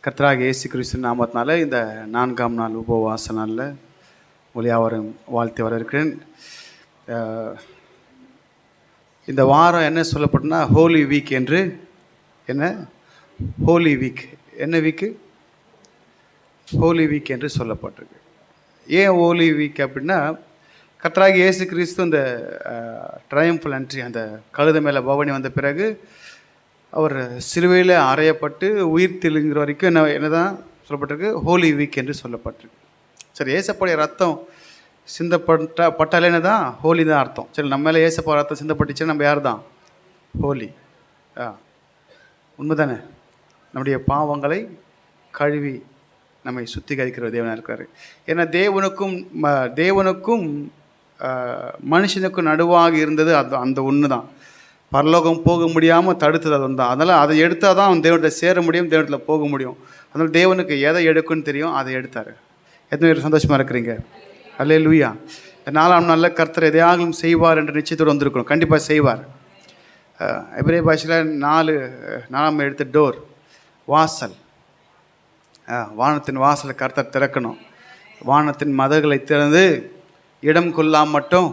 கர்த்தராகிய இயேசு கிறிஸ்து நாமத்தினால இந்த 4ஆம் நாள் உபவாச நாளில் ஒளியாவரும் வாழ்த்து வரவேற்கிறேன். இந்த வாரம் என்ன சொல்லப்பட்டுனா ஹோலி வீக் என்று. என்ன ஹோலி வீக்? என்ன வீக்கு? ஹோலி வீக் என்று சொல்லப்பட்டிருக்கு. ஏன் ஹோலி வீக் அப்படின்னா, கர்த்தராகிய இயேசு கிறிஸ்து இந்த ட்ரையம்ஃபல் என்ட்ரி, அந்த கழுதை மேலே பவனி வந்த பிறகு அவர் சிலுவையில் அறையப்பட்டு உயிர் தெளிங்கிற வரைக்கும் என்னதான் சொல்லப்பட்டிருக்கு? ஹோலி வீக் என்று சொல்லப்பட்டிருக்கு. சரி, ஏசப்பாடைய ரத்தம் பட்டாலே என்ன தான்? ஹோலி தான் அர்த்தம். சரி, நம்ம மேலே ஏசப்பா ரத்தம் சிந்தப்பட்டுச்சுன்னா நம்ம யார் தான்? ஹோலி. உண்மைதானே? நம்முடைய பாவங்களை கழுவி நம்மை சுத்திகரிக்கிற தேவனாக இருக்கிறாரு. ஏன்னா தேவனுக்கும் மனுஷனுக்கும் நடுவாக இருந்தது அந்த ஒன்று தான். பரலோகம் போக முடியாமல் தடுத்தது அது தான். அதனால் அதை எடுத்தால் தான் அவன் தேவனில் சேர முடியும், தேவனில் போக முடியும். அதனால் தேவனுக்கு எதை எடுக்குன்னு தெரியும், அதை எடுத்தார். எத்தனை பேர் சந்தோஷமாக இருக்கிறீங்க? அல்லேலூயா. இந்த 4ஆம் நாளில் கர்த்தர் எதையாகவும் செய்வார் என்ற நிச்சயத்தோடு வந்திருக்கணும். கண்டிப்பாக செய்வார். எபிரேய பாஷையில் 4ஆம் எழுத்து டோர், வாசல். வானத்தின் வாசலை கர்த்தர் திறக்கணும். வானத்தின் மதகுகளை திறந்து இடம் கொள்ளாம மட்டும்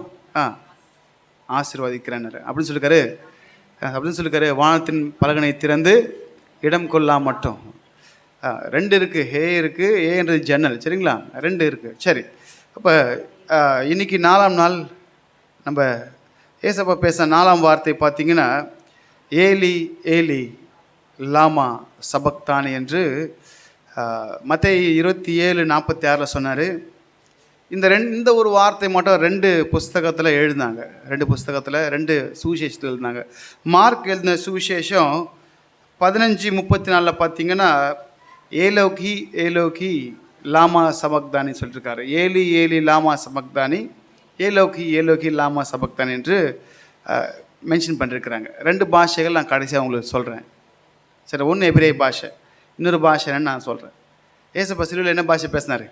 ஆசீர்வதிக்கிறேன் அப்படின்னு சொல்லிருக்காரு. வானத்தின் பலகனை திறந்து இடம் கொள்ளாம மட்டும். 2 இருக்குது. ஹே இருக்குது, ஏன்றது ஜன்னல். சரிங்களா? 2 இருக்குது. சரி, அப்போ இன்னைக்கு 4ஆம் நாள் நம்ம ஏசப்பா பேச 4ஆம் வார்த்தை பார்த்தீங்கன்னா, ஏலி ஏலி லாமா சபக்தானி என்று மத்தேயு 27:46 சொன்னார். இந்த ஒரு வார்த்தை மட்டும் 2 புஸ்தகத்தில் எழுதினாங்க. 2 புஸ்தகத்தில் 2 சுவிசேஷத்தில் எழுதினாங்க. மார்க் எழுதின சுவிசேஷம் 15:34 பார்த்தீங்கன்னா, ஏலோகி ஏலோகி லாமா சபக்தானி சொல்லியிருக்காரு. ஏலி ஏலி லாமா சபக்தானி, ஏலோகி ஏலோகி லாமா சபக்தானி என்று மென்ஷன் பண்ணியிருக்கிறாங்க. 2 பாஷைகள் நான் கடைசியாக உங்களுக்கு சொல்கிறேன். சரி, ஒன்று எபிரேய பாஷை, இன்னொரு பாஷை என்னன்னு நான் சொல்கிறேன். ஏசப்பா சிலுவையில் என்ன பாஷை பேசினார்?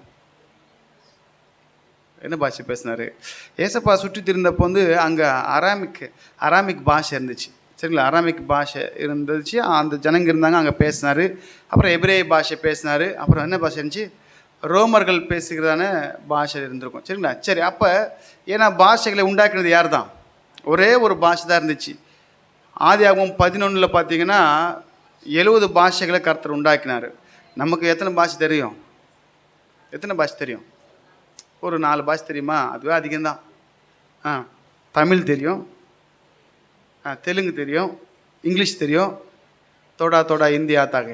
ஏசப்பா சுற்றி திருந்தப்போ அங்கே அராமிக் பாஷை இருந்துச்சு. சரிங்களா? அராமிக் பாஷை இருந்துச்சு. அந்த ஜனங்க இருந்தாங்க, அங்கே பேசினார். அப்புறம் எபிரேய பாஷை பேசினார். அப்புறம் என்ன பாஷை இருந்துச்சு? ரோமர்கள் பேசுகிறதான பாஷை இருந்திருக்கும். சரிங்களா? சரி, அப்போ ஏன்னா பாஷைகளை உண்டாக்கினது யார் தான்? ஒரே ஒரு பாஷை தான் இருந்துச்சு. ஆதியாகமம் 11 பார்த்தீங்கன்னா 70 பாஷைகளை கர்த்தர் உண்டாக்கினார். நமக்கு எத்தனை பாஷை தெரியும்? ஒரு 4 பாஷை தெரியுமா? அதுவே அதிகம்தான். தமிழ் தெரியும், தெலுங்கு தெரியும், இங்கிலீஷ் தெரியும். தோடா இந்தி ஆத்தாக.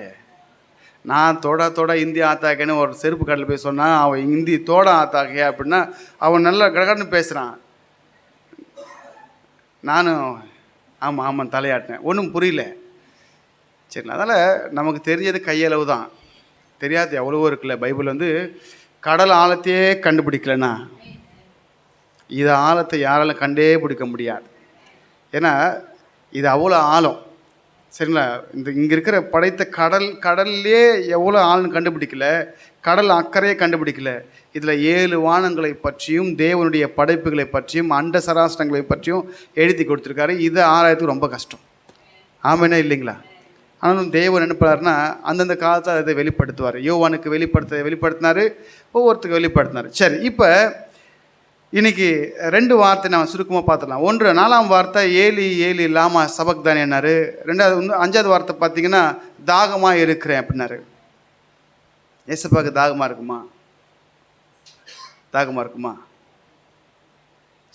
நான் தோடா இந்தி ஆத்தாக்கன்னு ஒரு செருப்பு கடையில் போய் சொன்னால், அவன் இந்தி தோடா ஆத்தாக அப்படின்னா அவன் நல்லா கடகடன்னு பேசுகிறான். நானும் ஆமாம் தலையாட்டினேன், ஒன்றும் புரியல. சரி, அதனால் நமக்கு தெரிஞ்சது கையளவு தான், தெரியாது எவ்வளவோ இருக்குல்ல. பைபிள் கடல் ஆழத்தையே கண்டுபிடிக்கலன்னா இது ஆழத்தை யாராலும் கண்டே பிடிக்க முடியாது. ஏன்னா இது அவ்வளோ ஆழம். சரிங்களா? இங்கே இருக்கிற படைத்த கடல்லே எவ்வளோ ஆழம் கண்டுபிடிக்கல, கடல் அக்கறையே கண்டுபிடிக்கல. இதில் 7 வானங்களை பற்றியும் தேவனுடைய படைப்புகளை பற்றியும் அண்ட சராசரங்களை பற்றியும் எழுதி கொடுத்துருக்காரு. இதை ஆராயத்துக்கு ரொம்ப கஷ்டம். ஆமாம், இல்லைங்களா? ஆனாலும் தேவன் என்ன பண்ணார்னா, அந்தந்த காலத்தில் அதை வெளிப்படுத்துவார். யோவானுக்கு வெளிப்படுத்தினார், ஒவ்வொருத்துக்கு வெளிப்படுத்தினார். சரி, இப்போ இன்னைக்கு 2 வார்த்தை நான் சுருக்கமாக பார்த்துடலாம். 1, 4ஆம் வார்த்தை ஏலி ஏலி லாமா சபக்தானி என்னார். 2வது 5வது வார்த்தை பார்த்தீங்கன்னா தாகமாக இருக்கிறேன் அப்படின்னாரு. ஏசப்பாவுக்கு தாகமாக இருக்குமா?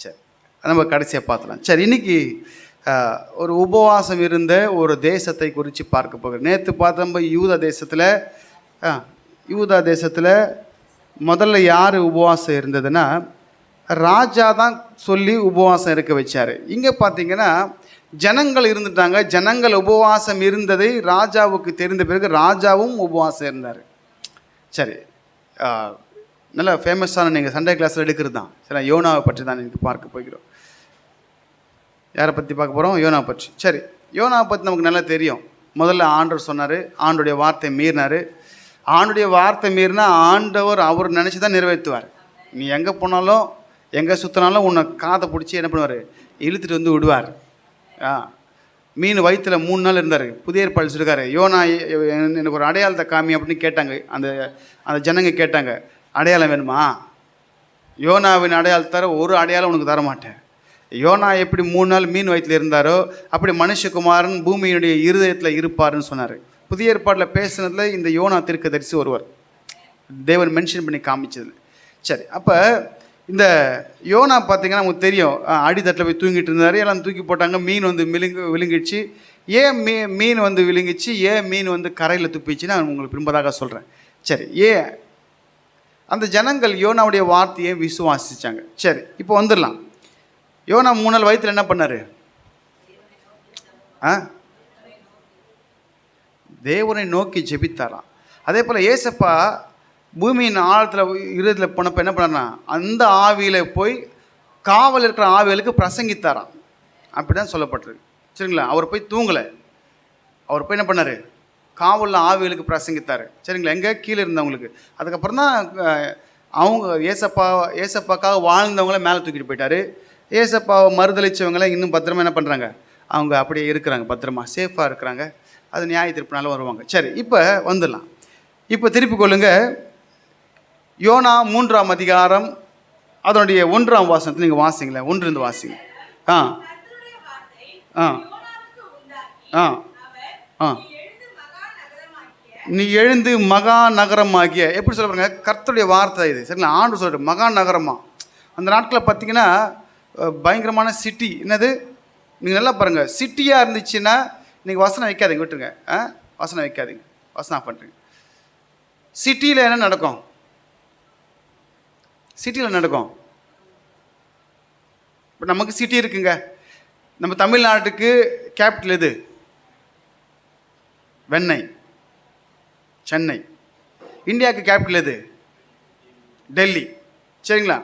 சரி, நம்ம கடைசியாக பார்த்துலாம். சரி, இன்னைக்கு ஒரு உபவாசம் இருந்த ஒரு தேசத்தை குறித்து பார்க்க போகிறேன். நேற்று பார்த்தோம் யூதா தேசத்தில் முதல்ல யார் உபவாசம் இருந்ததுன்னா, ராஜா தான் சொல்லி உபவாசம் இருக்க வச்சார். இங்கே பார்த்தீங்கன்னா ஜனங்கள் இருந்துட்டாங்க. ஜனங்கள் உபவாசம் இருந்ததை ராஜாவுக்கு தெரிந்த பிறகு ராஜாவும் உபவாசம் இருந்தார். சரி, நல்லா ஃபேமஸான நீங்கள் சண்டே கிளாஸில் எடுக்கிறது தான். சரி, யோனாவை பற்றி தான் நீங்கள் பார்க்க போகிறோம். யாரை பற்றி பார்க்க போகிறோம்? யோனாவை பற்றி. சரி, யோனாவை பற்றி நமக்கு நல்லா தெரியும். முதல்ல ஆண்டவர் சொன்னார், ஆண்டுடைய வார்த்தை மீறினார். ஆண்டுடைய வார்த்தை மீறினா ஆண்டவர் அவர் நினச்சி தான் நிறைவேற்றுவார். நீ எங்கே போனாலும் எங்கே சுற்றினாலும் உன்னை காதை பிடிச்சி என்ன பண்ணுவார்? இழுத்துட்டு விடுவார். மீன் வயிற்றில் 3 நாள் இருந்தார். புதிய ஏற்பாடு சொல்லியிருக்காரு, யோனா எனக்கு ஒரு அடையாளத்தை காமி அப்படின்னு கேட்டாங்க. அந்த அந்த ஜனங்க கேட்டாங்க, அடையாளம் வேணுமா? யோனாவின் அடையாளத்தை தர ஒரு அடையாளம் உனக்கு தர மாட்டேன். யோனா எப்படி 3 நாள் மீன் வயிற்றில் இருந்தாரோ அப்படி மனுஷகுமாரன் பூமியினுடைய இருதயத்தில் இருப்பாருன்னு சொன்னார். புதிய ஏற்பாட்டில் பேசுனதில் இந்த யோனா தீர்க்கதரிசி ஒருவர், தேவன் மென்ஷன் பண்ணி காமிச்சது. சரி, அப்போ இந்த யோனா பார்த்தீங்கன்னா நமக்கு தெரியும், அடித்தட்டில் போய் தூங்கிட்டு இருந்தார். எல்லாம் தூக்கி போட்டாங்க. மீன் வந்து விழுங்கிடுச்சு. ஏன் மீன் வந்து விழுங்கிச்சு, ஏன் மீன் வந்து கரையில் துப்பிச்சுன்னு நான் உங்களுக்கு பின்பதாக சொல்கிறேன். சரி, ஏன் அந்த ஜனங்கள் யோனாவுடைய வார்த்தையை விசுவாசிச்சாங்க. சரி, இப்போ வந்துடலாம். யோனா 3 நாள் வயிற்றில் என்ன பண்ணார்? தேவனை நோக்கி ஜெபித்தாராம். அதே போல் ஏசப்பா பூமியின் ஆழத்தில் இருதயத்தில் போனப்போ என்ன பண்ணார்னா, அந்த ஆவியில் போய் காவல் இருக்கிற ஆவிகளுக்கு பிரசங்கித்தாராம். அப்படி தான் சொல்லப்பட்டிருக்கு. சரிங்களா? அவர் போய் தூங்கலை. அவர் போய் என்ன பண்ணார்? காவலில் ஆவிகளுக்கு பிரசங்கித்தார். சரிங்களா? எங்கே? கீழே இருந்தவங்களுக்கு. அதுக்கப்புறம் தான் அவங்க ஏசப்பாக்காக வாழ்ந்தவங்கள மேலே தூக்கிட்டு போயிட்டார். ஏசப்பாவை மறுதளித்தவங்கள இன்னும் பத்திரமா என்ன பண்ணுறாங்க? அவங்க அப்படியே இருக்கிறாங்க, பத்திரமா சேஃபாக இருக்கிறாங்க. அது நியாய தீர்ப்புனால வருவாங்க. சரி, இப்போ வந்துடலாம். இப்போ திருப்பி கொள்ளுங்க. யோனா 3ஆம் அதிகாரம் அதனுடைய 1ஆம் வாசனத்தை நீங்கள் வாசிங்களேன். 1 வாசிங்க. ஆ ஆ ஆ ஆ நீ எழுந்து மகா நகரமாகிய, எப்படி சொல்ல பாருங்க, கர்த்தருடைய வார்த்தை இது. சரிங்களா? ஆண்டு சொல்லிட்டு மகா நகரமா. அந்த நாட்களில் பார்த்தீங்கன்னா பயங்கரமான சிட்டி. என்னது? நீங்கள் நல்லா பாருங்கள். சிட்டியாக இருந்துச்சுன்னா நீங்கள் வசனம் வைக்காதீங்க, விட்டுருங்க. வசனம் வைக்காதீங்க, வசனம் ஆஃப் பண்ணுறீங்க. சிட்டியில் என்ன நடக்கும்? சிட்டியில் நடக்கும். இப்போ நமக்கு சிட்டி இருக்குங்க. நம்ம தமிழ்நாட்டுக்கு கேபிட்டல் எது? வெண்ணெய், சென்னை. இந்தியாவுக்கு கேபிட்டல் எது? டெல்லி. சரிங்களா?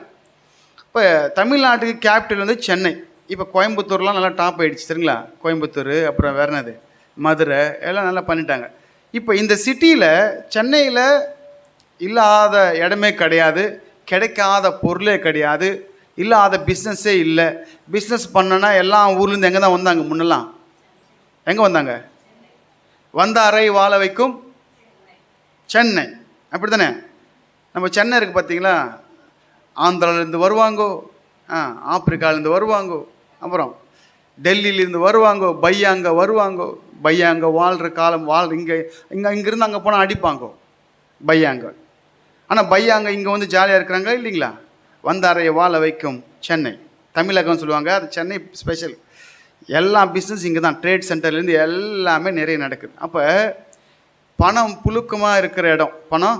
இப்போ தமிழ்நாட்டுக்கு கேபிட்டல் வந்து சென்னை. இப்போ கோயம்புத்தூர்லாம் நல்லா டாப் ஆகிடுச்சு. சரிங்களா? கோயம்புத்தூர், அப்புறம் வேறு என்னது, மதுரை, எல்லாம் நல்லா பண்ணிட்டாங்க. இப்போ இந்த சிட்டியில், சென்னையில் இல்லாத இடமே கிடையாது, கிடைக்காத பொருளே கிடையாது, இல்லாத பிஸ்னஸே இல்லை. பிஸ்னஸ் பண்ணனா எல்லா ஊர்லேருந்து எங்கே தான் வந்தாங்க? முன்னெல்லாம் எங்கே வந்தாங்க? வந்தாரை வாழ வைக்கும் சென்னை. அப்படி தானே? நம்ம சென்னை இருக்குது பார்த்தீங்களா? ஆந்திராவிலேருந்து வருவாங்கோ, ஆப்பிரிக்காவிலேருந்து வருவாங்கோ, அப்புறம் டெல்லியிலேருந்து வருவாங்கோ, பையாங்க வருவாங்கோ. பையாங்க வாழ்கிற காலம் இங்கேருந்து அங்கே போனால் அடிப்பாங்கோ பையாங்க. ஆனால் பையாங்க இங்கே வந்து ஜாலியாக இருக்கிறாங்க இல்லைங்களா? வந்தாரைய வாழ வைக்கும் சென்னை, தமிழகம் சொல்லுவாங்க. அது சென்னை ஸ்பெஷல். எல்லா பிஸ்னஸ் இங்கே தான். ட்ரேட் சென்டர்லேருந்து எல்லாமே நிறைய நடக்குது. அப்போ பணம் புழுக்கமாக இருக்கிற இடம். பணம்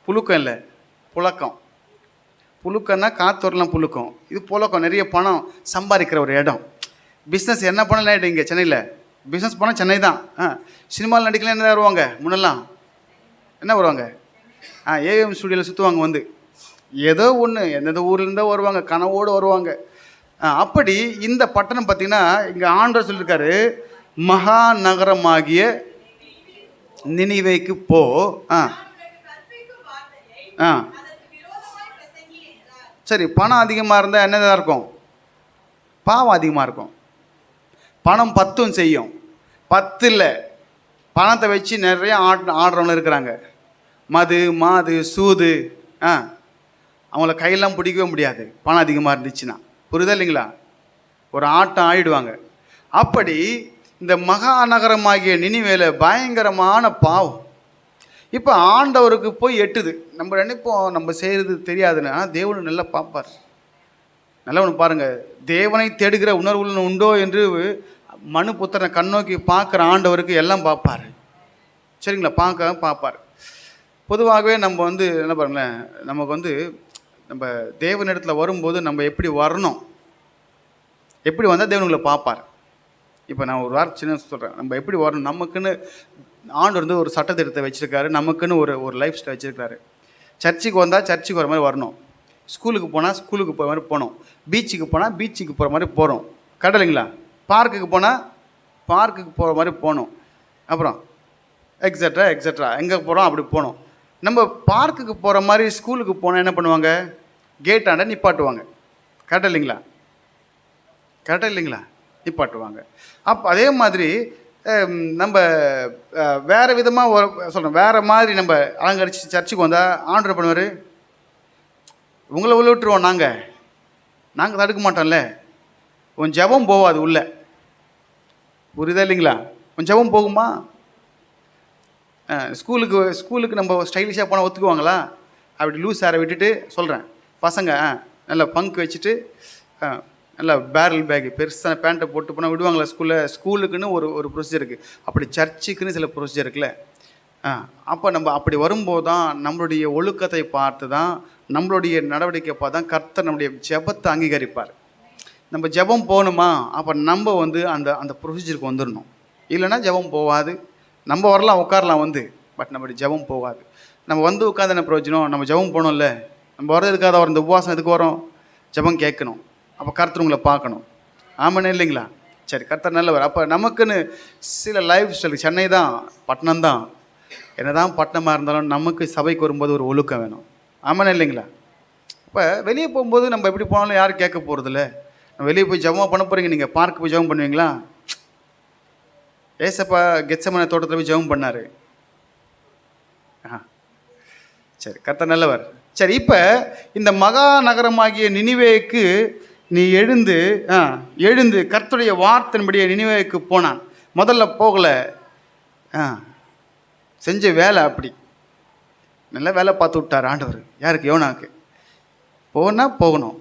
புழுக்கம் இல்லை, புழக்கம். புழுக்கம்னா காத்தூர்லாம் புழுக்கம், இது புழக்கம். நிறைய பணம் சம்பாதிக்கிற ஒரு இடம். பிஸ்னஸ் என்ன பண்ணலாம் இங்கே சென்னையில்? பிஸ்னஸ் பண்ணால் சென்னை தான். சினிமாவில் நடிக்கலாம். என்ன வருவாங்க முன்னெல்லாம்? என்ன வருவாங்க? ஏவிஎம் ஸ்டுடியோவில் சுற்றுவாங்க. வந்து ஏதோ ஒன்று எந்தெந்த ஊர்லேருந்தோ வருவாங்க, கனவோடு வருவாங்க. அப்படி இந்த பட்டணம் பார்த்திங்கன்னா, இங்கே ஆண்டவர் சொல்லியிருக்காரு, மகா நகரமாகிய நினிவேக்கு போ. சரி, பணம் அதிகமாக இருந்தால் என்னதான் இருக்கும்? பாவம் அதிகமாக இருக்கும். பணம் 10 செய்யும். 10 இல்லை, பணத்தை வச்சு நிறைய ஆடுறவங்க இருக்கிறாங்க. மது, மாது, சூது, அவங்கள கையெல்லாம் பிடிக்கவே முடியாது பணம் அதிகமாக இருந்துச்சுன்னா. புரியுதா இல்லைங்களா? ஒரு ஆட்டம் ஆயிடுவாங்க. அப்படி இந்த மகா நகரமாகிய நினிவேல பயங்கரமான பாவம். இப்போ ஆண்டவருக்கு போய் எட்டுது. நம்ம நினைப்போம் நம்ம செய்கிறது தெரியாதுன்னு. ஆனால் தேவன் நல்லா பார்ப்பார். நல்லா ஒன்று பாருங்கள், தேவனை தேடுகிற உணர்வுகள் உண்டோ என்று மனு புத்திரனை கண்ணோக்கி பார்க்குற ஆண்டவருக்கு எல்லாம் பார்ப்பார். சரிங்களா? பார்ப்பார். பொதுவாகவே நம்ம வந்து என்ன பாருங்களேன், நமக்கு வந்து நம்ம தேவனிடத்தில் வரும்போது நம்ம எப்படி வரணும், எப்படி வந்தால் தேவனுங்களை பார்ப்பார். இப்போ நான் ஒரு வாரம் சின்ன சொல்கிறேன், நம்ம எப்படி வரணும். நமக்குன்னு ஆண்டு வந்து ஒரு சட்டத்திட்டத்தை வச்சுருக்காரு, நமக்குன்னு ஒரு லைஃப் ஸ்டைல் வச்சுருக்காரு. சர்ச்சுக்கு வந்தால் சர்ச்சுக்கு வர மாதிரி வரணும், ஸ்கூலுக்கு போனால் ஸ்கூலுக்கு போகிற மாதிரி போகணும், பீச்சுக்கு போனால் பீச்சுக்கு போகிற மாதிரி போகிறோம், கடலைங்களா? பார்க்குக்கு போனால் பார்க்குக்கு போகிற மாதிரி போகணும், அப்புறம் எக்ஸட்ரா எங்கே போகிறோம் அப்படி போகணும். நம்ம பார்க்குக்கு போகிற மாதிரி ஸ்கூலுக்கு போனால் என்ன பண்ணுவாங்க? கேட்டாண்ட நிப்பாட்டுவாங்க. கரெக்டாக இல்லைங்களா? நிப்பாட்டுவாங்க. அதே மாதிரி நம்ம வேறு விதமாக சொல்கிறோம், வேறு மாதிரி நம்ம அலங்கரித்து சர்ச்சுக்கு வந்தால் ஆண்டவர் பண்ணுவார், உங்களை உள்ள விட்டுருவோம், நாங்கள் தடுக்க மாட்டோம்ல, உன் ஜெபம் போகாது உள்ள. புரியுதா இல்லைங்களா? உன் ஜெபம் போகுமா? ஸ்கூலுக்கு நம்ம ஸ்டைலிஷாக போனால் ஒத்துக்குவாங்களா? அப்படி லூஸ் ஹேரை விட்டுட்டு சொல்கிறேன், பசங்க நல்லா பங்க் வச்சுட்டு நல்லா பேரல் பேக்கு பெருசான பேண்ட்டை போட்டு போனால் விடுவாங்களா ஸ்கூலுக்குன்னு ஒரு ப்ரொசீஜர் இருக்குது. அப்படி சர்ச்சுக்குன்னு சில ப்ரொசீஜர் இருக்குல்ல. அப்போ நம்ம அப்படி வரும்போது தான் நம்மளுடைய ஒழுக்கத்தை பார்த்து தான், நம்மளுடைய நடவடிக்கை பார்த்து தான் கர்த்தர் நம்முடைய ஜெபத்தை அங்கீகரிப்பார். நம்ம ஜெபம் போகணுமா, அப்போ நம்ம அந்த ப்ரொசீஜருக்கு வந்துடணும். இல்லைன்னா ஜெபம் போகாது. நம்ம வரலாம், உட்காரலாம் பட் நம்மளுடைய ஜெபம் போகாது. நம்ம உட்காந்து என்ன பிரயோஜனம்? நம்ம ஜெபம் போகணும்ல. நம்ம வரதுக்காக இந்த உபவாசம் எதுக்கு வரோம்? ஜெபம் கேட்கணும். அப்போ கர்த்தர் உங்களை பார்க்கணும். ஆமாண்ணே இல்லைங்களா? சரி, கர்த்தர் நல்லவர். அப்போ நமக்குன்னு சில லைஃப் ஸ்டைல், சென்னை தான், பட்டணம் தான், என்ன தான் பட்டணமாக இருந்தாலும் நமக்கு சபைக்கு வரும்போது ஒரு ஒழுக்கம் வேணும். ஆமாண்ணே இல்லைங்களா? இப்போ வெளியே போகும்போது நம்ம எப்படி போனாலும் யாரும் கேட்க போகிறதில்ல. நம்ம வெளியே போய் ஜெபமாக பண்ண போகிறீங்க, நீங்கள் பார்க்கு போய் ஜெபம் பண்ணுவீங்களா? ஏசப்பா கெத்செமனே தோட்டத்தில் போய் ஜெபம் பண்ணார். சரி, கர்த்தர் நல்லவர். சரி, இப்போ இந்த மகா நகரமாகிய நினிவேக்கு நீ எழுந்து கர்த்தருடைய வார்த்தையின்படியே நினிவேக்கு போனான். முதல்ல போகலை, செஞ்ச வேலை அப்படி நல்ல வேலை பார்த்து விட்டார் ஆண்டவர். யாருக்கு? யோனாக்கு. போகணும்.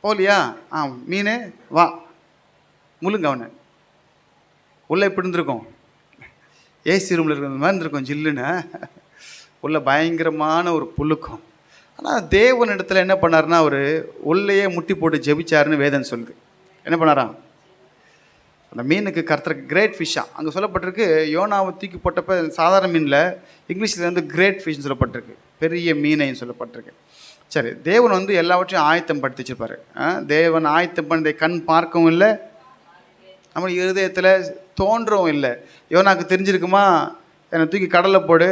போகலையா? மீனே வா, முழுங்க அவனை. உள்ளே எப்படி இருந்திருக்கும்? ஏசி ரூமில் இருக்கிற மாதிரி இருந்திருக்கும், ஜில்லுன்னு. உள்ள பயங்கரமான ஒரு புழுக்கம். ஆனால் தேவன் இடத்துல என்ன பண்ணார்னா, அவர் உள்ளேயே முட்டி போட்டு ஜெபிச்சாருன்னு வேதம் சொல்லுது. என்ன பண்ணாராம்? அந்த மீனுக்கு கர்த்தருக்கு கிரேட் ஃபிஷ்ஷாக அங்கே சொல்லப்பட்டிருக்கு. யோனாவை தூக்கி போட்டப்போ சாதாரண மீனில், இங்கிலீஷில் கிரேட் ஃபிஷ்னு சொல்லப்பட்டிருக்கு, பெரிய மீனைன்னு சொல்லப்பட்டிருக்கு. சரி, தேவன் எல்லாவற்றையும் ஆயத்தம் படுத்தி வச்சுருப்பார். தேவன் ஆயத்தம் பண்ணதை கண் பார்க்கவும் இல்லை, நம்ம இருதயத்தில் தோன்றவும் இல்லை. யோனாக்கு தெரிஞ்சிருக்குமா, என்னை தூக்கி கடலில் போடு,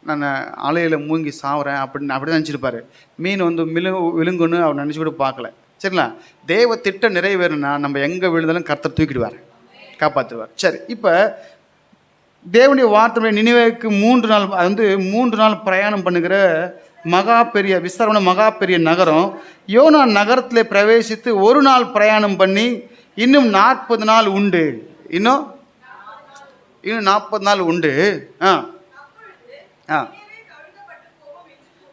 நான் அலையில் மூங்கி சாவுறேன் அப்படின்னு அப்படி தான் நினச்சிருப்பார். மீன் விழுங்குன்னு அவர் நினச்சி கூட பார்க்கல. சரிங்களா? தேவ திட்டம் நிறைவேறுனா நம்ம எங்கே விழுந்தாலும் கர்த்தர் தூக்கிடுவார், காப்பாற்றுவார். சரி, இப்போ தேவனுடைய வார்த்தை நினிவேக்கு 3 நாள், 3 நாள் பிரயாணம் பண்ணுகிற விஸ்தாரமான மகா பெரிய நகரம். யோனா நகரத்தில் பிரவேசித்து 1 நாள் பிரயாணம் பண்ணி இன்னும் 40 நாள் உண்டு. இன்னும் 40 நாள் உண்டு.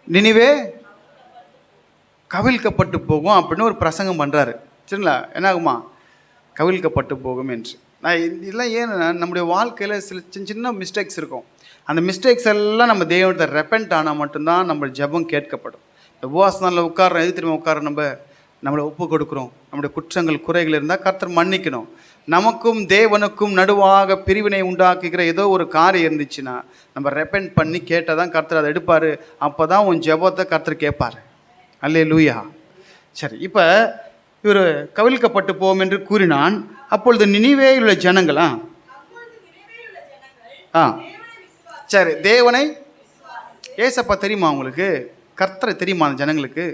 நினிவே கவிழ்க்கப்பட்டு போகும் அப்படின்னு ஒரு பிரசங்கம் பண்ணுறாரு. சரிங்களா? என்ன ஆகுமா? கவிழ்க்கப்பட்டு போகும் என்று. நான் இதெல்லாம் ஏன்னா நம்முடைய வாழ்க்கையில் சில சின்ன மிஸ்டேக்ஸ் இருக்கும். அந்த மிஸ்டேக்ஸ் எல்லாம் நம்ம தேவனத்தை ரெப்பெண்ட் ஆனால் மட்டும்தான் நம்ம ஜெபம் கேட்கப்படும். இந்த உபவாசனால உட்காரோம், எது திரும்ப உட்காரோம், நம்மளை ஒப்பு கொடுக்குறோம். நம்முடைய குற்றங்கள் குறைகள் இருந்தால் கர்த்தர் மன்னிக்கணும். நமக்கும் தேவனுக்கும் நடுவாக பிரிவினை உண்டாக்குகிற ஏதோ ஒரு காரியம் இருந்துச்சுன்னா நம்ம ரெப்பெண்ட் பண்ணி கேட்டால் தான் கர்த்தர் அதை எடுப்பார். அப்போ தான் உன் ஜெபத்தை கர்த்தர் கேட்பார். அல்லேலூயா. சரி, இப்போ இவர் கவிழ்க்கப்பட்டு போவோம் என்று கூறினான். அப்பொழுது நினிவேயில் உள்ள ஜனங்களா சரி, தேவனை ஏசப்பா தெரியுமா உங்களுக்கு? கர்த்தரை தெரியுமா? அந்த ஜனங்களுக்கு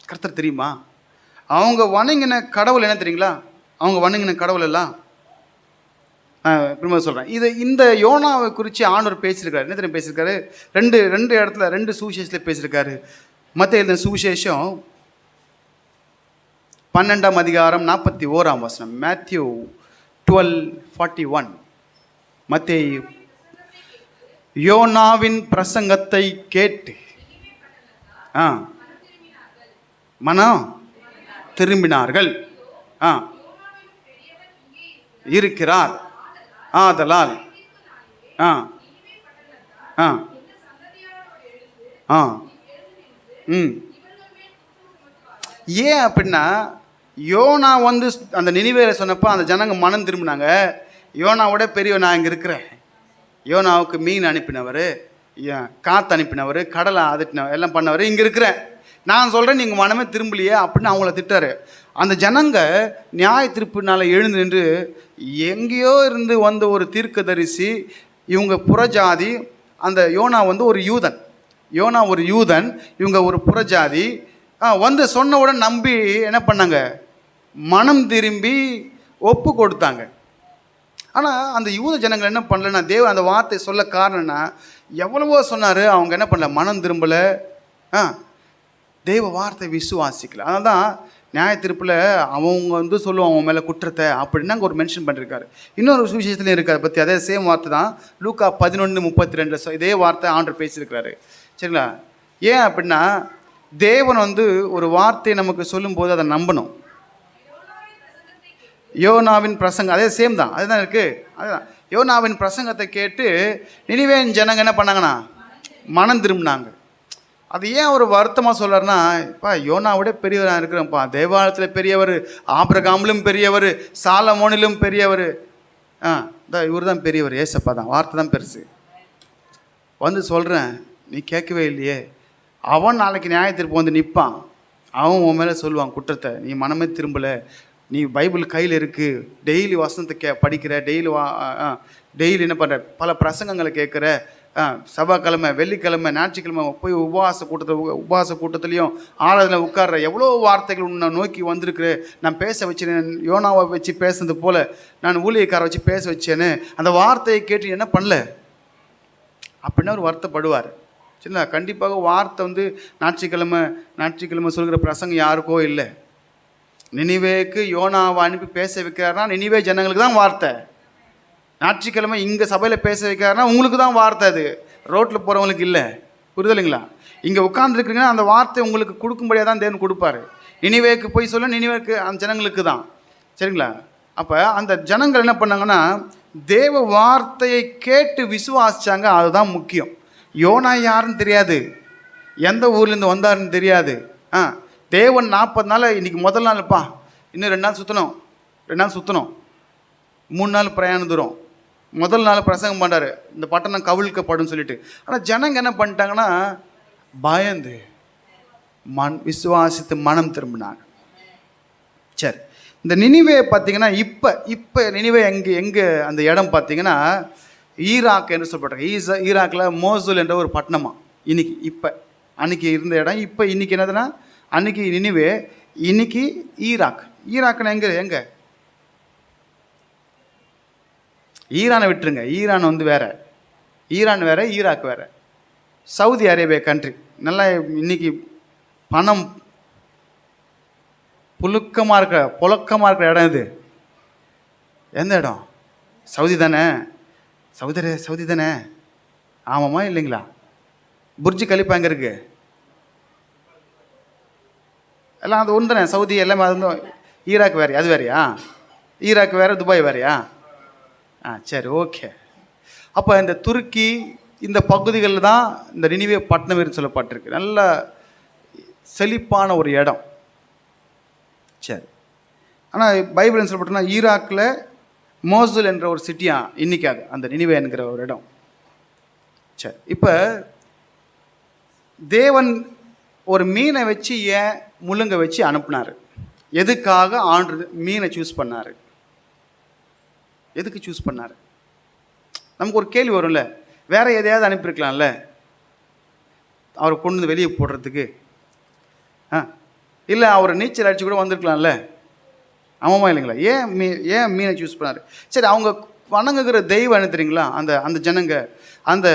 கர்த்தர் தெரியுமா? அவங்க வணங்கின கடவுள் என்ன தெரியுங்களா? அவங்க வணங்கின கடவுள் எல்லாம் திரும்ப சொல்கிறேன். இந்த யோனாவை குறித்து ஆண்டவர் பேசியிருக்காரு. என்ன தெரியும் பேசியிருக்காரு? ரெண்டு இடத்துல 2 சுவிசேஷத்தில் பேசியிருக்காரு. மத்திய எழுதின சுவிசேஷம் 12ஆம் அதிகாரம் 41ஆம் வசனம். மேத்யூ 12:41. மத்தேயு யோனாவின் பிரசங்கத்தை கேட்டு மனம் திரும்பினார்கள். இருக்கிறார், ஆதலால் ஏன் அப்படின்னா, யோனா அந்த நினிவேல சொன்னப்போ அந்த ஜனங்க மனம் திரும்பினாங்க. யோனாவோட பெரிய நான் இங்கே இருக்கிறேன். யோனாவுக்கு மீன் அனுப்பினவர், காற்று அனுப்பினவர், கடலை அதட்டினவர், எல்லாம் பண்ணவர், இங்கே இருக்கிறேன். நான் சொல்கிறேன், நீங்கள் மனமே திரும்பலையே அப்படின்னு அவங்கள திட்டாரு. அந்த ஜனங்க நியாய தீர்ப்புனால எழுந்து நின்று, எங்கேயோ இருந்து ஒரு தீர்க்கதரிசி, இவங்க புறஜாதி, அந்த யோனா ஒரு யூதன், ஒரு யூதன், இவங்க ஒரு புறஜாதி, சொன்ன உடனே நம்பி என்ன பண்ணாங்க? மனம் திரும்பி ஒப்பு கொடுத்தாங்க. ஆனால் அந்த யூத ஜனங்கள் என்ன பண்ணலன்னா, தேவன் அந்த வார்த்தை சொல்ல காரணம்னா, எவ்வளவோ சொன்னார், அவங்க என்ன பண்ணல, மனம் திரும்பலை, தெய்வ வார்த்தை விசுவாசிக்கல. அதனால தான் நியாயத்தீர்ப்பில் அவங்க சொல்லுவாங்க அவன் மேலே குற்றத்தை அப்படின்னு அங்கே ஒரு மென்ஷன் பண்ணியிருக்காரு. இன்னொரு சுவிசேஷத்துலையும் இருக்குது அதை பற்றி, அதே சேம் வார்த்தை தான். லூக்கா 11:32 இதே வார்த்தை ஆண்டவர் பேசியிருக்கிறாரு. சரிங்களா? ஏன் அப்படின்னா, தேவன் ஒரு வார்த்தையை நமக்கு சொல்லும்போது அதை நம்பணும். யோனாவின் பிரசங்கம் அதே சேம் தான், அதுதான் இருக்குது. அதுதான் யோனாவின் பிரசங்கத்தை கேட்டு நினிவேயின் ஜனங்க என்ன பண்ணாங்கன்னா மனம் திரும்பினாங்க. அது ஏன் ஒரு வருத்தமாக சொல்கிறாருன்னா, இப்போ யோனாவோட பெரியவராக இருக்கிறப்பா, தேவாலயத்தில் பெரியவர், ஆபிரகாமிலும் பெரியவர், சாலமோனிலும் பெரியவர், இவர் தான் பெரியவர், ஏசப்பா தான், வார்த்தை தான் பெருசு. சொல்கிறேன், நீ கேட்கவே இல்லையே. அவன் நாளைக்கு நியாயத்தீர்ப்பு நிற்பான், அவன் உன் மேலே சொல்லுவான் குற்றத்தை, நீ மனமே திரும்பலை, நீ பைபிள் கையில் இருக்குது, டெய்லி வசனத்தை படிக்கிற, டெய்லி என்ன பண்ணுற, பல பிரசங்கங்களை கேட்குற, செவ்வாய்க்கிழமை, வெள்ளிக்கிழமை, ஞாயிற்றுக்கிழமை போய் உபவாச கூட்டத்துலேயும் ஆராதனை உட்கார்ற, எவ்வளோ வார்த்தைகள் உன்னை நோக்கி வந்திருக்கு, நான் பேச வச்சேன், யோனாவை வச்சு பேசுனது போல் நான் ஊழியக்காரை வச்சு பேச வச்சேன்னு அந்த வார்த்தையை கேட்டு என்ன பண்ணல அப்படின்னா ஒரு வருத்தப்படுவார். சரிங்களா? கண்டிப்பாக வார்த்தை ஞாயிற்றுக்கிழமை சொல்கிற பிரசங்கம் யாருக்கோ இல்லை. நினிவேக்கு யோனாவை அனுப்பி பேச வைக்கிறாருன்னா நினிவே ஜனங்களுக்கு தான் வார்த்தை. ஞாயிற்றுக்கிழமை இங்கே சபையில் பேச வைக்கிறாருன்னா உங்களுக்கு தான் வார்த்தை, அது ரோட்டில் போகிறவங்களுக்கு இல்லை. புரிதலைங்களா? இங்கே உட்காந்துருக்குறீங்கன்னா அந்த வார்த்தை உங்களுக்கு கொடுக்கும்படியாக தான் தேவன் கொடுப்பாரு. நினிவேக்கு போய் சொல்ல, நினிவேக்கு அந்த ஜனங்களுக்கு தான். சரிங்களா? அப்போ அந்த ஜனங்கள் என்ன பண்ணாங்கன்னா, தேவ வார்த்தையை கேட்டு விசுவாசித்தாங்க. அதுதான் முக்கியம். யோனா யாருன்னு தெரியாது, எந்த ஊர்லேருந்து வந்தாருன்னு தெரியாது. தேவன் 40 நாள், இன்றைக்கி முதல் நாள்ப்பா, இன்னும் 2 நாள் சுற்றணும், 2 நாள் சுற்றணும், 3 நாள் பிரயாணம் தூரம், முதல் நாள் பிரசங்கம் பண்ணுறாரு, இந்த பட்டணம் கவிழ்க்கப்படும் சொல்லிட்டு. ஆனால் ஜனங்க என்ன பண்ணிட்டாங்கன்னா, பயந்து விசுவாசித்து மனம் திரும்பினாங்க. சரி, இந்த நினிவே பார்த்தீங்கன்னா இப்போ நினிவே எங்கே அந்த இடம் பார்த்தீங்கன்னா ஈராக் என்று சொல்லப்படுறாங்க. ஈராக்கில் மோசூல் என்ற ஒரு பட்டணமா இப்போ அன்றைக்கி இருந்த இடம். இப்போ இன்றைக்கி என்னதுன்னா, அன்றைக்கி நினிவே, இன்னைக்கு ஈராக்னா எங்கே ஈரானை விட்டுருங்க. ஈரான் வேறு, ஈரான் வேறு, ஈராக் வேறு. சவுதி அரேபியா கண்ட்ரி நல்லா இன்னைக்கு பணம் புழுக்கமாக இருக்கிற இடம் இது. எந்த இடம்? சவுதி தானே? சவுதி தானே? ஆமாம்மா இல்லைங்களா? புர்ஜ் கலிஃபா எங்கே இருக்குது? எல்லாம் அது ஒன்று தானே, சவுதி எல்லாமே. அது ஈராக் வேறையா? அது வேறையா? ஈராக் வேறு, துபாய் வேறையா? சரி, ஓகே. அப்போ இந்த துருக்கி இந்த பகுதிகளில் தான் இந்த நினிவே பட்டணம் சொல்லப்பட்டிருக்கு. நல்ல செழிப்பான ஒரு இடம். சரி, ஆனால் பைபிள் சொல்லப்பட்டோன்னா ஈராக்கில் மோசூல் என்ற ஒரு சிட்டியா இன்னைக்காக அந்த நினிவே என்கிற ஒரு இடம். சரி, இப்போ தேவன் ஒரு மீனை வச்சு ஏன் முள்ளுங்க வச்சு அனுப்புனார்? எதுக்காக ஆண்டு மீனை சூஸ் பண்ணார்? எதுக்கு சூஸ் பண்ணார்? நமக்கு ஒரு கேள்வி வரும்ல, வேற எதையாவது அனுப்பியிருக்கலாம்ல அவரை கொண்டு வந்து வெளியே போடுறதுக்கு. இல்லை அவர் நீச்சல் அடிச்சு கூட வந்திருக்கலாம்ல. ஆமாம்மா இல்லைங்களா? ஏன் மீனை சூஸ் பண்ணார்? சரி, அவங்க வணங்குகிற தெய்வம் என்ன தெரியுங்களா? அந்த ஜனங்க, அந்த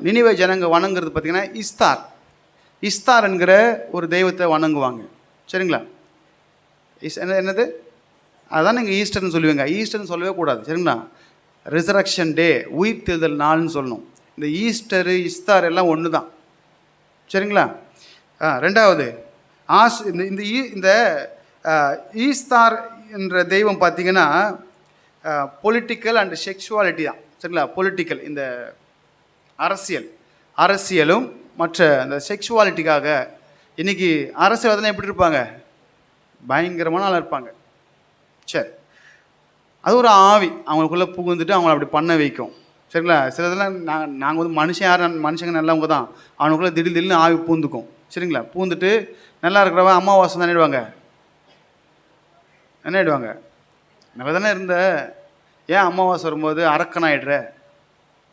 நினிவே ஜனங்க வணங்குறது பார்த்திங்கன்னா இஸ்தார் என்கிற ஒரு தெய்வத்தை வணங்குவாங்க. சரிங்களா? என்னது அதான் நீங்கள் ஈஸ்டர்னு சொல்லுவீங்க. ஈஸ்டர்னு சொல்லவே கூடாது. சரிங்களா? ரிசரக்ஷன் டே, உயிர் தேர்தல் நாள்னு சொல்லணும். இந்த ஈஸ்டரு இஸ்தார் எல்லாம் ஒன்று தான். சரிங்களா? ரெண்டாவது இந்த ஈஸ்தார் என்ற தெய்வம் பார்த்திங்கன்னா பொலிட்டிக்கல் அண்ட் செக்ஷுவாலிட்டி தான். சரிங்களா? பொலிட்டிக்கல், இந்த அரசியலும் மற்ற அந்த செக்ஷுவாலிட்டிக்காக. இன்றைக்கி அரசியல் எப்படி இருப்பாங்க? பயங்கரமான ஆளாக இருப்பாங்க. சரி, அது ஒரு ஆவி அவங்களுக்குள்ளே புகுந்துட்டு அவங்கள அப்படி பண்ண வைக்கும். சரிங்களா? சில இதெல்லாம் நாங்கள் மனுஷங்க நல்லவங்க தான், அவனுக்குள்ளே திடீர்னு ஆவி பூந்துக்கும். சரிங்களா? பூந்துட்டு நல்லா இருக்கிறவன் அமாவாசை தானே என்ன ஆயிடுவாங்க? நல்லா தானே இருந்த, ஏன் அமாவாசை வரும்போது அரக்கனாயிடுற,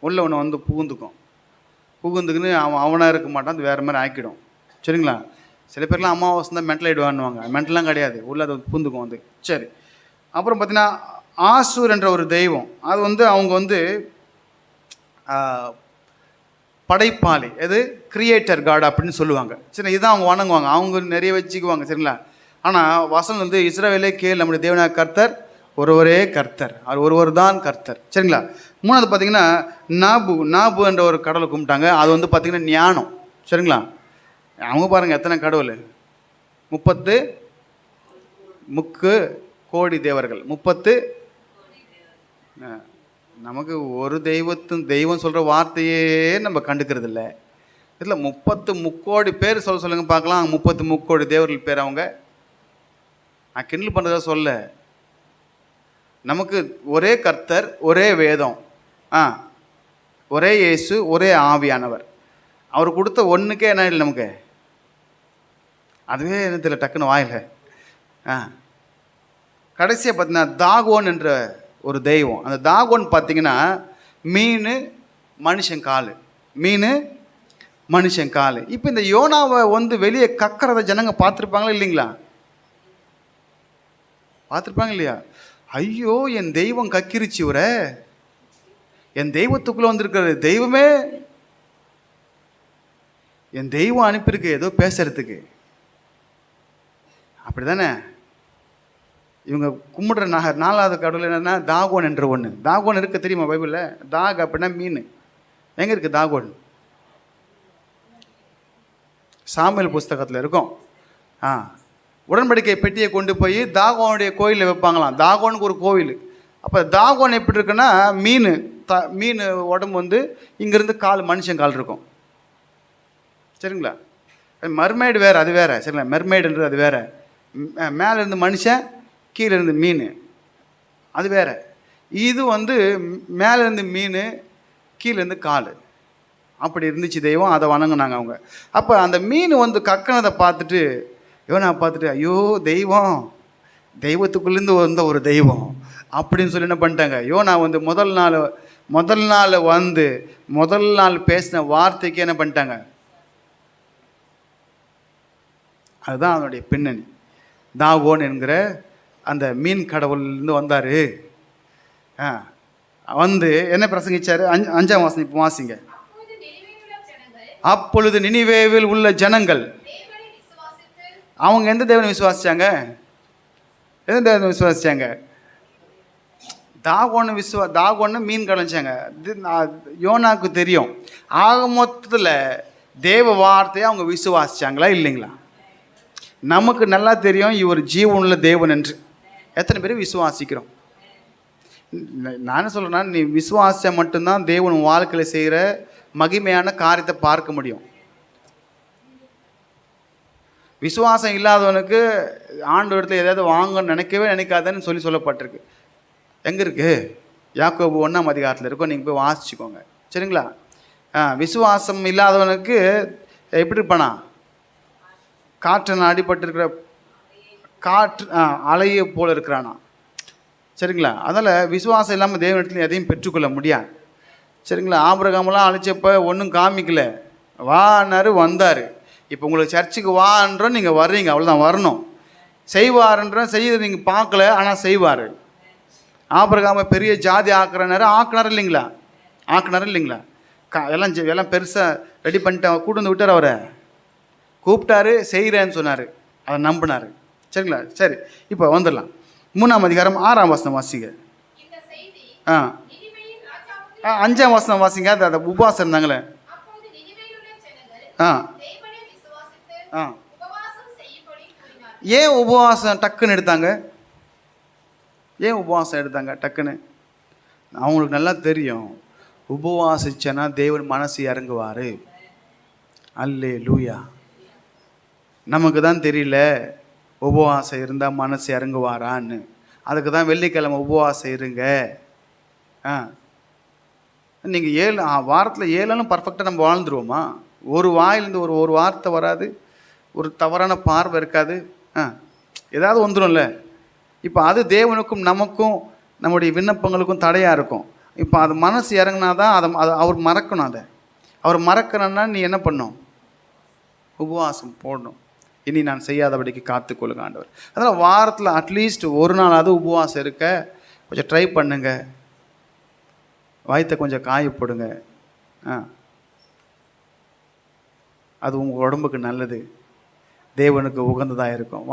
உள்ள ஒன்று புகுந்துக்குன்னு அவனாக இருக்க மாட்டான், அது வேறு மாதிரி ஆக்கிடும். சரிங்களா? சில பேர்லாம் அமாவாசை தான் மென்டல் ஆகிடுவான்னுவாங்க. மென்டலாம் கிடையாது, உள்ள அது பூந்துக்கும் வந்து. சரி, அப்புறம் பார்த்தீங்கன்னா ஆசூர் என்ற ஒரு தெய்வம், அது வந்து அவங்க வந்து படைப்பாளி, எது கிரியேட்டர் காட் அப்படின்னு சொல்லுவாங்க. சரி, இதுதான் அவங்க வணங்குவாங்க, அவங்க நிறைய வச்சுக்குவாங்க. சரிங்களா? ஆனால் வசனம் வந்து இஸ்ரவேலே கேள், நம்முடைய தேவனாக கர்த்தர் ஒருவரே கர்த்தர், அவர் ஒருவர் தான் கர்த்தர். சரிங்களா? மூணாவது பார்த்தீங்கன்னா நாபு என்ற ஒரு கடவுளை கும்பிட்டாங்க. அது வந்து பார்த்திங்கன்னா ஞானம். சரிங்களா? அவங்க பாருங்கள் எத்தனை கடவுள், 30 கோடி தேவர்கள், 30. நமக்கு ஒரு தெய்வம் சொல்கிற வார்த்தையே நம்ம கண்டுக்கிறது இல்லை. இதில் 30 முக்கோடி பேர் சொல்லுங்க பார்க்கலாம். 30 முக்கோடி தேவர்கள் பேர் அவங்க. நான் கிண்டல் பண்ணுறதா சொல்ல, நமக்கு ஒரே கர்த்தர், ஒரே வேதம், ஒரே இயேசு, ஒரே ஆவியானவர். அவர் கொடுத்த ஒன்றுக்கே என்ன இல்லை நமக்கு, அதுவே என்ன தெரியல டக்குன்னு வாயில. கடைசியாக பார்த்தீங்கன்னா தாகோன் என்ற ஒரு தெய்வம். அந்த தாகோன் பார்த்தீங்கன்னா மீன் மனுஷன் கால். இப்போ இந்த யோனாவை வந்து வெளியே கக்கிறத ஜனங்க பார்த்துருப்பாங்களா இல்லைங்களா? பார்த்துருப்பாங்க இல்லையா? ஐயோ, என் தெய்வம் கக்கிருச்சு இவரை, என் தெய்வத்துக்குள்ளே வந்திருக்கிறது தெய்வமே, என் தெய்வம் அனுப்பியிருக்கு ஏதோ பேசுறதுக்கு. அப்படி தானே இவங்க கும்பிடுற 4வது கடவுள் என்னன்னா தாகோன் என்ற ஒன்று. தாகோன் இருக்க தெரியுமா பைபிளில்? தாக அப்படின்னா மீன். எங்கே இருக்குது தாகோன்? சாமுவேல் புஸ்தகத்தில் இருக்கும். உடன்படிக்கை பெட்டியை கொண்டு போய் தாகோனுடைய கோயிலில் வைப்பாங்களாம். தாகோனுக்கு ஒரு கோவில். அப்போ தாகோன் எப்படி இருக்குன்னா மீன் உடம்பு வந்து இங்கேருந்து மனுஷன் கால் இருக்கும். சரிங்களா? மர்மைடு வேறு, அது வேறு. சரிங்களா? மெர்மைடுன்றது அது வேறு. மேலே இருந்து மனுஷன், கீழே இருந்து மீன், அது வேறு. இது வந்து மேலே இருந்து மீன், கீழேருந்து கால், அப்படி இருந்துச்சு தெய்வம். அதை வணங்கினாங்க அவங்க. அப்போ அந்த மீன் வந்து கக்கனதை பார்த்துட்டு யோனா பார்த்துட்டு, ஐயோ தெய்வத்துக்குள்ளேருந்து வந்த ஒரு தெய்வம் அப்படின்னு சொல்லி என்ன பண்ணிட்டாங்க, யோனா வந்து முதல் நாள் பேசின வார்த்தைக்கு என்ன பண்ணிட்டாங்க. அதுதான் அதனுடைய பின்னணி. தாகோன் என்கிற அந்த மீன் கடவுள்லேருந்து வந்தார். வந்து என்ன பிரசங்கிச்சார்? 5ஆம் வசனம் இப்போ வாசிங்க. அப்பொழுது நினிவேவில் உள்ள ஜனங்கள் அவங்க எந்த தேவனை விசுவாசிச்சாங்க? தாகோன்னு மீன் கலைச்சாங்க. யோனாக்கு தெரியும். ஆக மொத்தத்தில் தேவ வார்த்தையை அவங்க விசுவாசிச்சாங்களா இல்லைங்களா? நமக்கு நல்லா தெரியும் இவர் ஜீவனுள்ள தேவன் என்று. எத்தனை பேர் விசுவாசிக்கிறோம்? நான் என்ன சொல்கிறேன்னா, நீ விசுவாச மட்டும்தான் தேவன் வாழ்க்கையில் செய்கிற மகிமையான காரியத்தை பார்க்க முடியும். விசுவாசம் இல்லாதவனுக்கு ஆண்டவரத்தில் ஏதாவது வாங்கன்னு நினைக்காதன்னு சொல்லப்பட்டிருக்கு. எங்கே இருக்குது? யாக்கோபு 1ஆம் அதிகாரத்தில் இருக்கும், நீங்கள் போய் வாசிச்சுக்கோங்க. சரிங்களா? விசுவாசம் இல்லாதவனுக்கு எப்படி இருப்பானா? காற்றில் அடிபட்டிருக்கிற அலையை போல் இருக்கிறானா. சரிங்களா? அதனால் விசுவாசம் இல்லாமல் தேவனிடத்தில் எதையும் பெற்றுக்கொள்ள முடியாது. சரிங்களா? ஆபிரகாமெல்லாம் அழைச்சப்போ ஒன்றும் காமிக்கல, வான்னாரு, வந்தார். இப்போ உங்களுக்கு சர்ச்சுக்கு வான்றோம், நீங்கள் வர்றீங்க, அவ்வளோதான், வரணும். செய்வாருன்ற செய்ய நீங்கள் பார்க்கல, ஆனால் செய்வார். ஆபிரகாமை பெரிய ஜாதி ஆக்கினார் இல்லைங்களா? எல்லாம் பெருசாக ரெடி பண்ணிட்டு கூட்டு வந்து விட்டார். அவரை கூப்பிட்டாரு, செய்கிறேன்னு சொன்னார், அதை நம்பினார். சரிங்களா? சரி, இப்போ வந்துடலாம். 3ஆம் அதிகாரம் 6ஆம் வசனம் வாசிங்க. 5ஆம் வசனம் வாசிங்க. அது உபவாசம் இருந்தாங்களே. ஏன் உபவாசம் டக்குன்னு எடுத்தாங்க? டக்குன்னு? அவங்களுக்கு நல்லா தெரியும், உபவாசிச்சேன்னா தேவன் மனசு இறங்குவார். அல்லேலூயா. நமக்கு தான் தெரியல உபவாசம் இருந்தால் மனசு இறங்குவாரான்னு. அதுக்கு தான் வெள்ளிக்கிழமை உபவாசம் இருங்க. நீங்கள் வாரத்தில் 7 நாளும் பர்ஃபெக்டாக நம்ம வாழ்ந்துருவோமா? ஒரு வாயிலேருந்து ஒரு வார்த்தை வராது, ஒரு தவறான பார்வை இருக்காது, ஏதாவது வந்துடும்ல. இப்போ அது தேவனுக்கும் நமக்கும் நம்முடைய விண்ணப்பங்களுக்கும் தடையாக இருக்கும். இப்போ அது மனசு இறங்கினா தான் அவர் மறக்கணும். அவர் மறக்கணும்னா நீ என்ன பண்ணணும்? உபவாசம் போடணும். இனி நான் செய்யாதபடிக்கு காத்துக்கொள்ளுங்க ஆண்டவர். அதனால் வாரத்தில் அட்லீஸ்ட் ஒரு நாளாவது உபவாசம் இருக்க கொஞ்சம் ட்ரை பண்ணுங்க. வயிற்றை கொஞ்சம் காயப்படுங்க. அது உங்கள் உடம்புக்கு நல்லது, தேவனுக்கு உகந்ததாக இருக்கும்.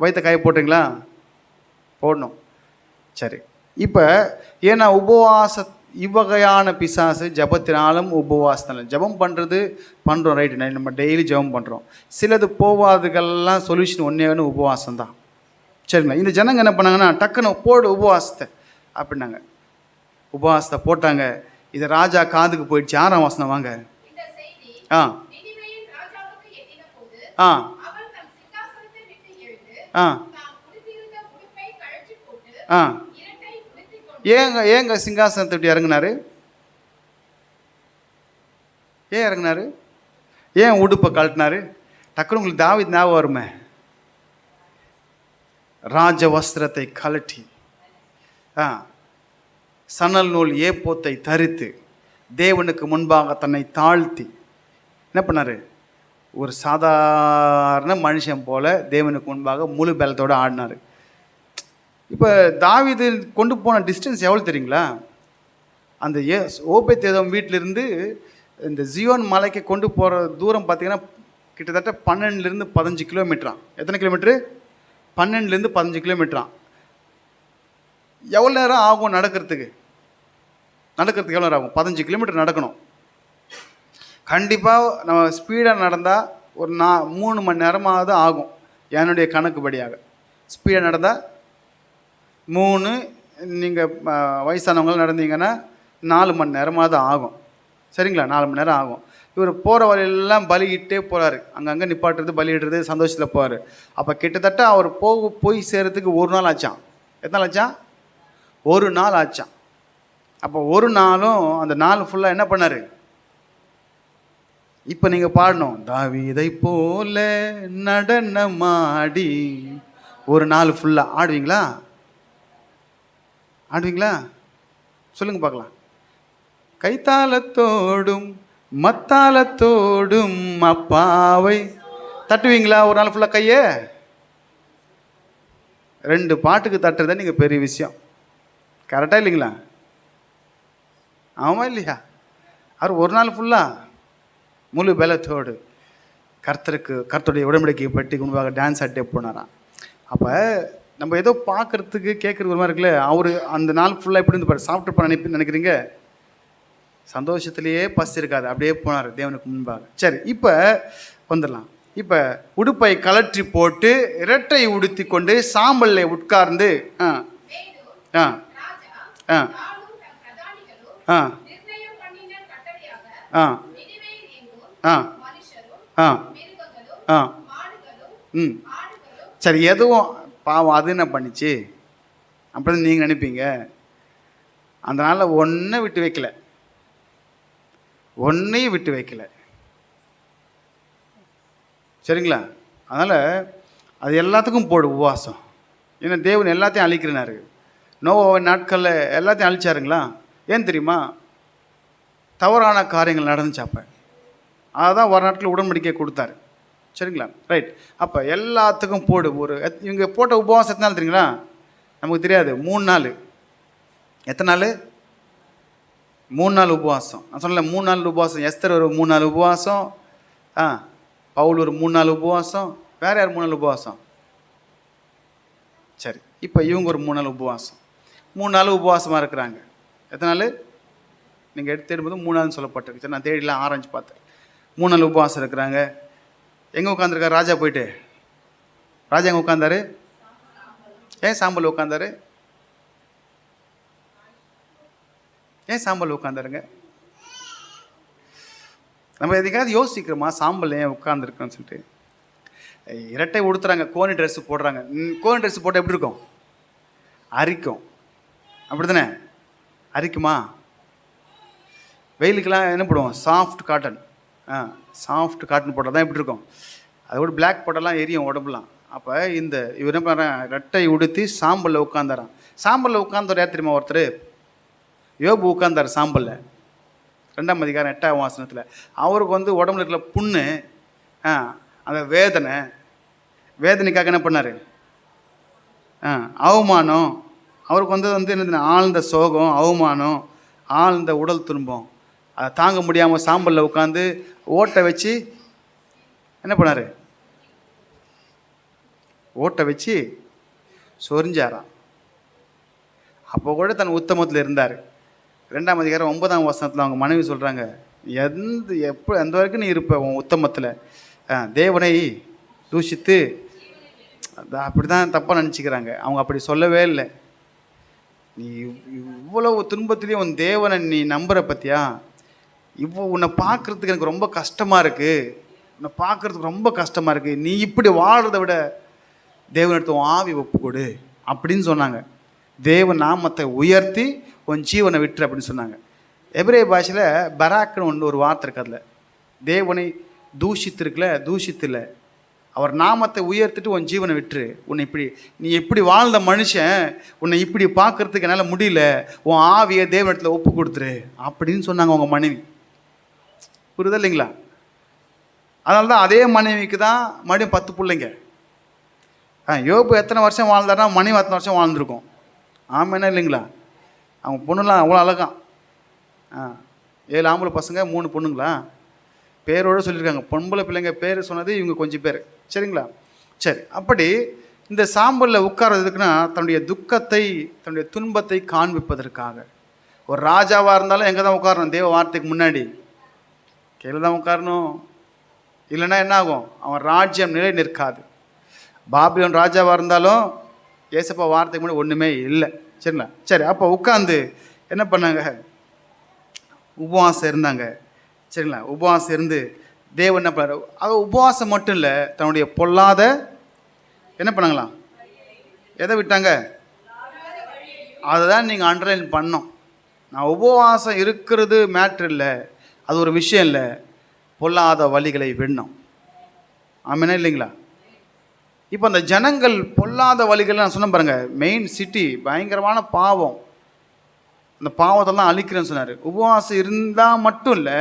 வயிற்றை காய போட்டிங்களா? போடணும். சரி, இப்போ ஏன்னா இவ்வகையான பிசாசு ஜபத்தினாலும் உபவாசத்தினாலும் ஜபம் பண்ணுறோம் ரைட்டு, நம்ம டெய்லி ஜபம் பண்ணுறோம். சிலது போவாதுகள்லாம் சொல்யூஷன் ஒன்றே உபவாசம் தான். சரிங்களா? இந்த ஜனங்க என்ன பண்ணாங்கன்னா டக்குன்னு போடு உபவாசத்தை அப்படின்னாங்க. உபவாசத்தை போட்டாங்க. இது ராஜா காதுக்கு போயிடுச்சு. 6ஆம் வசனம் வாங்க. ஆ ஆ ஆ ஆ ஏங்க சிங்காசனத்தை விட்டு இறங்குனாரு? ஏன் இறங்குனாரு? ஏன் உடுப்பை கழட்டினாரு? டக்குனு உங்களுக்கு தாவீது ஞாபகம் வருமே. ராஜ வஸ்திரத்தை கழட்டி சணல் நூல் ஏப்போத்தை தரித்து தேவனுக்கு முன்பாக தன்னை தாழ்த்தி என்ன பண்ணார்? ஒரு சாதாரண மனுஷன் போல தேவனுக்கு முன்பாக முழு பலத்தோடு ஆடினார். இப்போ தாவீது கொண்டு போன டிஸ்டன்ஸ் எவ்வளோ தெரியுங்களா? அந்த ஓபேத்ஏதோம் வீட்டிலிருந்து இந்த ஜியோன் மலைக்கு கொண்டு போகிற தூரம் பார்த்திங்கன்னா கிட்டத்தட்ட 12லேருந்து 15 கிலோமீட்டரான். எத்தனை கிலோமீட்ரு? 12லேருந்து 15 கிலோமீட்டரான். எவ்வளோ நேரம் ஆகும் நடக்கிறதுக்கு எவ்வளோ நேரம் ஆகும்? 15 கிலோமீட்டர் நடக்கணும். கண்டிப்பாக நம்ம ஸ்பீடாக நடந்தால் ஒரு 3 மணி நேரமாவது ஆகும் என்னுடைய கணக்குப்படியாக. ஸ்பீடாக நடந்தால் 3, நீங்கள் வயசானவங்களாம் நடந்தீங்கன்னா 4 மணி நேரமாவது ஆகும். சரிங்களா? 4 மணி நேரம் ஆகும். இவர் போகிற வழியெல்லாம் பலியிட்டே போகிறாரு. அங்கங்கே நிப்பாட்டுறது, பலியிடுறது, சந்தோஷத்தில் போவார். அப்போ கிட்டத்தட்ட அவர் போய் சேர்கிறதுக்கு 1 நாள் ஆச்சான். எத்தனை நாள் ஆச்சான்? 1 நாள் ஆச்சான். அப்போ 1 நாளும் அந்த நாள் ஃபுல்லாக என்ன பண்ணார்? இப்போ நீங்கள் பாடணும், தாவீதை போல நடனமாடி. 1 நாள் ஃபுல்லாக ஆடுவீங்களா? சொல்லுங்க பார்க்கலாம். கைத்தாளத்தோடும் மத்தாளத்தோடும் அப்பாவை தட்டுவீங்களா? 1 நாள் ஃபுல்லாக கையை 2 பாட்டுக்கு தட்டுறதே நீங்கள் பெரிய விஷயம். கரெக்டாக இல்லைங்களா? ஆமாம் இல்லையா? அவர் 1 நாள் ஃபுல்லாக முழு பலத்தோடு கர்த்தருடைய உடன்படிக்கையை பற்றி முன்பாக டான்ஸ் ஆட்டே போனாராம். அப்போ நம்ம ஏதோ பார்க்குறதுக்கு கேட்குறது ஒரு மாதிரி இருக்குல்ல. அவர் அந்த நாள் ஃபுல்லாக எப்படி இருந்து சாப்பிட்டு நினைக்கிறீங்க? சந்தோஷத்துலேயே பசி இருக்காது, அப்படியே போனார் தேவனுக்கு முன்பாக. சரி, இப்போ வந்துடலாம். இப்போ உடுப்பை கலற்றி போட்டு இரட்டை உடுத்தி கொண்டு சாம்பல்ல உட்கார்ந்து ஆ ஆ ஆ ஆ ஆ ஆ ஆ ஆ ம் சரி, எதுவும் பாவம் அது என்ன பண்ணிச்சு அப்படின்னு நீங்கள் நினைப்பீங்க. அதனால் ஒன்றையும் விட்டு வைக்கல. சரிங்களா? அதனால் அது எல்லாத்துக்கும் போடு உபவாசம். ஏன்னா தேவன் எல்லாத்தையும் அழிக்கிறனாரு. நோவாவின் நாட்களில் எல்லாத்தையும் அழிச்சாருங்களா? ஏன் தெரியுமா? தவறான காரியங்கள் நடந்துச்சாப்ப. அதுதான் ஒரு நாட்களில் உடன்படிக்கை கொடுத்தாரு. சரிங்களா? ரைட். அப்போ எல்லாத்துக்கும் போடு. இவங்க போட்ட உபவாசம் எத்தனை நாள் தெரியுங்களா? நமக்கு தெரியாது. 3 நாள். எத்தனை நாள்? 3 நாள் உபவாசம். நான் சொன்னல 3 நாள் உபவாசம். எஸ்தர் ஒரு 3 நாள் உபவாசம். பவுல் ஒரு 3 நாள் உபவாசம். வேறு யார் 3 நாள் உபவாசம்? சரி, இப்போ இவங்க ஒரு 3 நாள் உபவாசம். 3 நாள் உபவாசமாக இருக்கிறாங்க. எத்தனை நாள்? நீங்கள் தேடும்போது 3 நாள்னு சொல்லப்பட்டிருக்கு. சரி, நான் தேடிலாம் ஆரஞ்சு பார்த்தேன். 3 நாள் உபவாசம் இருக்கிறாங்க. எங்கே உட்காந்துருக்காரு ராஜா? போயிட்டு ராஜா எங்கே உட்காந்தாரு? ஏன் சாம்பல் உட்காந்தாரு? உட்காந்தாருங்க? நம்ம எதுக்காவது யோசிக்கிறோமா சாம்பல் ஏன் உட்காந்துருக்கோன்னு சொல்லிட்டு? இரட்டை உடுத்துறாங்க, கோனி ட்ரெஸ்ஸு போடுறாங்க. கோனி ட்ரெஸ்ஸு போட்டால் எப்படி இருக்கும்? அரிக்கும். அப்படி தானே? அரிக்குமா? வெயிலுக்கெல்லாம் என்ன போடுவோம்? Soft cotton. சாஃப்ட் காட்டன் போட்டால் தான் எப்படி இருக்கும்? அதோட பிளாக் போட்டெல்லாம் எரியும் உடம்புலாம். அப்போ இவர் என்ன பண்ணுறான்? ரெட்டை உடுத்தி சாம்பலில் உட்காந்துறான். சாம்பலில் உட்காந்தவர் யார் தெரியுமா? ஒருத்தர் யோபு உட்காந்தார் சாம்பலில். 2ஆம் அதிகாரம் 8ஆம் வசனத்தில். அவருக்கு உடம்புல இருக்கிற புண்ணு, அந்த வேதனை, வேதனைக்காக என்ன பண்ணார்? அவமானம். அவருக்கு வந்து என்ன, ஆழ்ந்த சோகம், அவமானம், ஆழ்ந்த உடல் துன்பம். அதை தாங்க முடியாமல் சாம்பலில் உட்காந்து ஓட்டை வச்சு என்ன பண்ணார்? ஓட்டை வச்சு சொரிஞ்சாராம். அப்போ கூட தன் உத்தமத்தில் இருந்தார். 2ஆம் அதிகாரம் 9ஆம் வசனத்தில் அவங்க மனைவி சொல்கிறாங்க, எந்த வரைக்கும் நீ இருப்ப உன் உத்தமத்தில், தேவனை தூஷித்து, அப்படி தான் தப்பாக நினச்சிக்கிறாங்க. அவங்க அப்படி சொல்லவே இல்லை. நீ இவ்வளவு துன்பத்திலையும் உன் தேவனை நீ நம்புகிற பற்றியா? உன்னை பார்க்குறதுக்கு எனக்கு ரொம்ப கஷ்டமாக இருக்குது, உன்னை பார்க்குறதுக்கு ரொம்ப கஷ்டமாக இருக்குது, நீ இப்படி வாழ்கிறத விட தேவனிடத்து உன் ஆவி ஒப்பு கொடு அப்படின்னு சொன்னாங்க. தேவ நாமத்தை உயர்த்தி உன் ஜீவனை விட்டுரு அப்படின்னு சொன்னாங்க. எபிரேய பாஷையில் பராக்னு ஒரு வார்த்தை இருக்கு. அதில் தேவனை தூஷித்தில்ல, அவர் நாமத்தை உயர்த்திட்டு உன் ஜீவனை விட்டுரு. நீ இப்படி வாழ்ந்த மனுஷன் உன்னை இப்படி பார்க்கறதுக்கு என்னால் முடியல, உன் ஆவியை தேவனிடத்தில் ஒப்பு கொடுத்துரு அப்படின்னு சொன்னாங்க அவங்க மனைவி. புரியுதா இல்லைங்களா? அதனால தான் அதே மனைவிக்கு தான் மறுபடியும் 10 பிள்ளைங்க. யோபு எத்தனை வருஷம் வாழ்ந்தாருன்னா மனைவி அத்தனை வருஷம் வாழ்ந்துருக்கும். ஆமாம் இல்லைங்களா? அவங்க பொண்ணுலாம் அவ்வளோ அழகாம். 7 ஆம்பளை பசங்க 3 பொண்ணுங்களா, பேரோடு சொல்லியிருக்காங்க. பொம்பளை பிள்ளைங்க பேர் சொன்னது இவங்க கொஞ்சம் பேர். சரிங்களா? சரி. அப்படி இந்த சாம்பலில் உட்கார்றதுக்குன்னா தன்னுடைய துக்கத்தை, தன்னுடைய துன்பத்தை காண்பிப்பதற்காக. ஒரு ராஜாவாக இருந்தாலும் எங்கே தான் உட்காரணும்? தேவ வார்த்தைக்கு முன்னாடி கீழே தான் உட்காரணும். இல்லைன்னா என்ன ஆகும்? அவன் ராஜ்யம் நிலை நிற்காது. பாபிலோன் ராஜாவாக இருந்தாலும் ஏசப்பா வார்த்தைக்கு முன்னாடி ஒன்றுமே இல்லை. சரிங்களா? சரி. அப்போ உட்காந்து என்ன பண்ணாங்க? உபவாசம் இருந்தாங்க. சரிங்களா? உபவாசம் இருந்து தேவன் என்ன பண்ணார்? அது உபவாசம் மட்டும் இல்லை, தன்னுடைய பொல்லாத என்ன பண்ணாங்களாம்? எதை விட்டாங்க? அதை தான் நீங்கள் அண்டர்லைன் பண்ணோம். நான் உபவாசம் இருக்கிறது மேட்ரு இல்லை, அது ஒரு விஷயம் இல்லை, பொல்லாத வழிகளை விடணும். ஆமாம் இல்லைங்களா? இப்போ அந்த ஜனங்கள் பொல்லாத வழிகள் நான் சொன்ன பாருங்க, மெயின் சிட்டி பயங்கரமான பாவம், அந்த பாவத்தெல்லாம் அழிக்கிறேன்னு சொன்னார். உபவாசம் இருந்தால் மட்டும் இல்லை,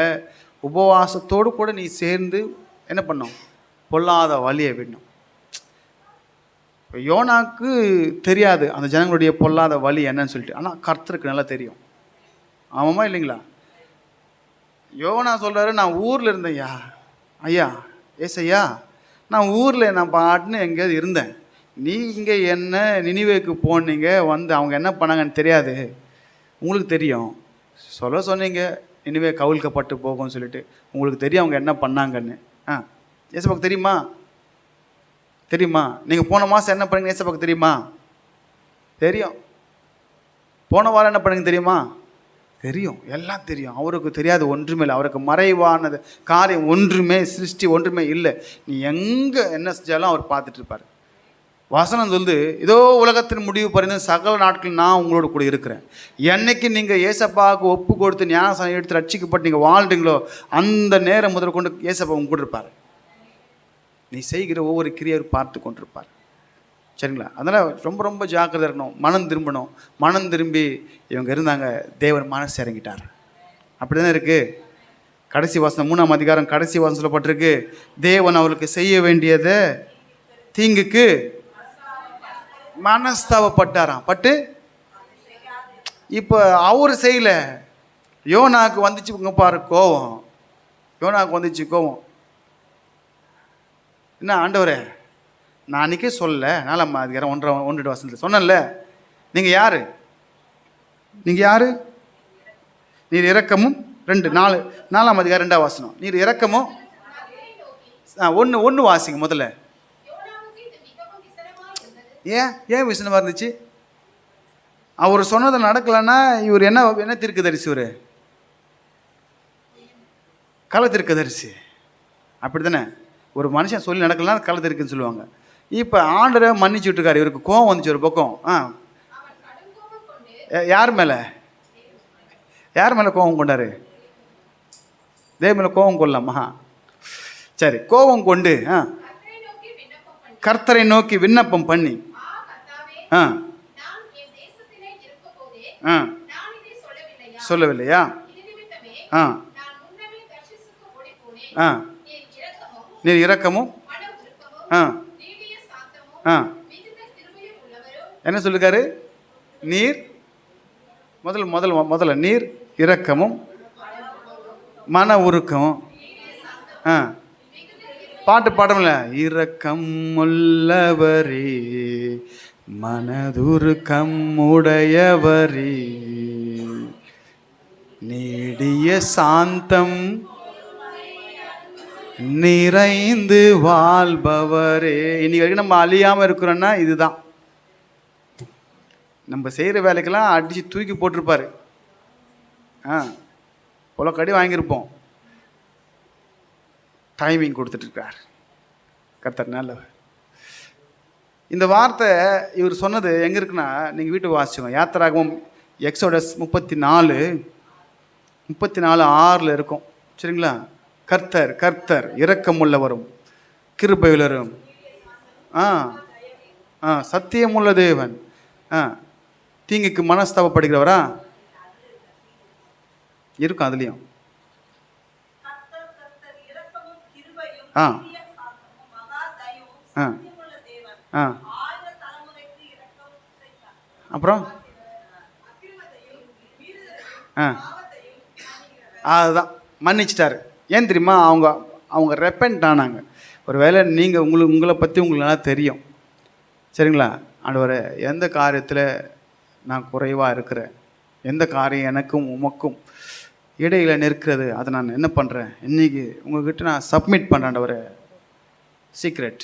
உபவாசத்தோடு கூட நீ சேர்ந்து என்ன பண்ணணும்? பொல்லாத வழியை விடணும். இப்போ யோனாக்கு தெரியாது அந்த ஜனங்களுடைய பொல்லாத வழி என்னன்னு சொல்லிட்டு, ஆனால் கர்த்தருக்கு நல்லா தெரியும். ஆமாமா இல்லைங்களா? யோனா சொல்கிறாரு, நான் ஊரில் இருந்தேன் ஐயா ஏசையா, நான் ஊரில் நான் பாட்டுன்னு எங்கேயாவது இருந்தேன், நீ இங்கே என்ன நினிவேக்கு போனீங்க, வந்து அவங்க என்ன பண்ணாங்கன்னு தெரியாது, உங்களுக்கு தெரியும், சொன்னீங்க நினிவே கவிழ்க்கப்பட்டு போகும்னு சொல்லிட்டு, உங்களுக்கு தெரியும் அவங்க என்ன பண்ணாங்கன்னு. ஏசப்பாக்கு தெரியுமா? நீங்கள் போன மாதம் என்ன பண்ணீங்க ஏசப்பாக்கு தெரியுமா? தெரியும். போன வாரம் என்ன பண்ணீங்க தெரியுமா? தெரியும். எல்லாம் தெரியும். அவருக்கு தெரியாது ஒன்றுமே இல்லை. அவருக்கு மறைவானது காரியம் ஒன்றுமே, சிருஷ்டி ஒன்றுமே இல்லை. நீ எங்கே என்ன செஞ்சாலும் அவர் பார்த்துட்டு இருப்பார். வசனம் சொல்லுது, இதோ உலகத்தின் முடிவு பறிந்து சகல நாட்கள் நான் உங்களோட கூட இருக்கிறேன். என்னைக்கு நீங்கள் ஏசப்பாவுக்கு ஒப்பு கொடுத்து ஞானசானம் எடுத்து ரட்சிக்கப்பட்டு நீங்கள் வாழ்றீங்களோ அந்த நேரம் முதல் கொண்டு ஏசப்பா உங்க கூட இருப்பார். நீ செய்கிற ஒவ்வொரு கிரியையும் பார்த்து கொண்டிருப்பார். சரிங்களா? அதனால் ரொம்ப ரொம்ப ஜாக்கிரதை இருக்கணும். மனம் திரும்பணும். மனம் திரும்பி இவங்க இருந்தாங்க, தேவன் மனசு இறங்கிட்டார். அப்படி தானே இருக்குது. கடைசி வசனம் 3ஆம் அதிகாரம் கடைசி வசனம் சொல்லப்பட்டிருக்கு, தேவன் அவருக்கு செய்ய வேண்டியதை தீங்குக்கு மனஸ்தாபப்பட்டாராம். பட்டு இப்போ அவர் செய்யலை, யோனாக்கு வந்துச்சு பாரு கோவம். யோனாக்கு வந்துச்சு கோவம். என்ன ஆண்டவரே, நான் அன்றைக்கே சொல்லல, 4ஆம் அதிகாரம் 1 வசனத்தில் சொன்னேன்ல, நீங்கள் யார்? நீர் இரக்கமும் 4ஆம் அதிகாரம் 2ஆம் வசனம், நீர் இரக்கமும் 1 வாசிங்க முதல்ல. ஏன் விசனமாக இருந்துச்சு? அவர் சொன்னதை நடக்கலைன்னா இவர் என்ன தீர்க்கதரிசி? ஒரு கள தீர்க்கதரிசி. அப்படி தானே? ஒரு மனுஷன் சொல்லி நடக்கலன்னா கள தீர்க்குன்னு சொல்லுவாங்க. இப்போ ஆண்டரை மன்னிச்சு விட்டுருக்காரு, இவருக்கு கோவம் வந்துச்சு ஒரு பக்கம். யார் மேலே கோபம் கொண்டாரு? தேவ மேலே கோபம் கொள்ளலாமா? சரி, கோபம் கொண்டு கர்த்தரை நோக்கி விண்ணப்பம் பண்ணி சொல்லவில்லையா? நீர் இரக்கமும் ஆ என்ன சொல்லிருக்காரு? நீர் முதல்ல நீர் இரக்கமும் மன உருக்கமும். ஆ பாட்டு பாடமில்ல, இரக்கம் உள்ளவரே மனதுருக்கம் உடையவரே நீடிய சாந்தம் நிறைந்து வாழ்பவரே. இன்னைக்கு வரைக்கும் நம்ம அழியாமல் இருக்கிறோன்னா இதுதான். நம்ம செய்கிற வேலைக்கெல்லாம் அடித்து தூக்கி போட்டிருப்பாரு. போல கடி வாங்கியிருப்போம். டைமிங் கொடுத்துட்ருக்கார் கர்த்தர் நல்லவர். இந்த வார்த்தை இவர் சொன்னது எங்கே இருக்குன்னா, நீங்கள் வீட்டு வாசிச்சோம். யாத்திராகமம் எக்ஸோடஸ் 34:6 இருக்கும். சரிங்களா? கர்த்தர் கர்த்தர் இரக்கம் உள்ளவரும் கிருபையுள்ளவரும் சத்தியமுள்ள தேவன், தீங்குக்கு மனஸ்தாபப்படுகிறவரா இருக்கும். அதுலேயும் அப்புறம் அதுதான் மன்னிச்சிட்டாரு. ஏன் தெரியுமா? அவங்க ரெப்பெண்ட் ஆனாங்க. ஒரு வேளை நீங்கள் உங்களை பற்றி உங்களுக்கு நல்லா தெரியும். சரிங்களா? ஆண்டவரே, எந்த காரியத்தில் நான் குறைவாக இருக்கிறேன், எந்த காரியம் எனக்கும் உமக்கும் இடையில நிற்கிறது, அதை நான் என்ன பண்ணுறேன், இன்றைக்கி உங்கள்கிட்ட நான் சப்மிட் பண்ணுறேன். ஒரு சீக்ரெட்,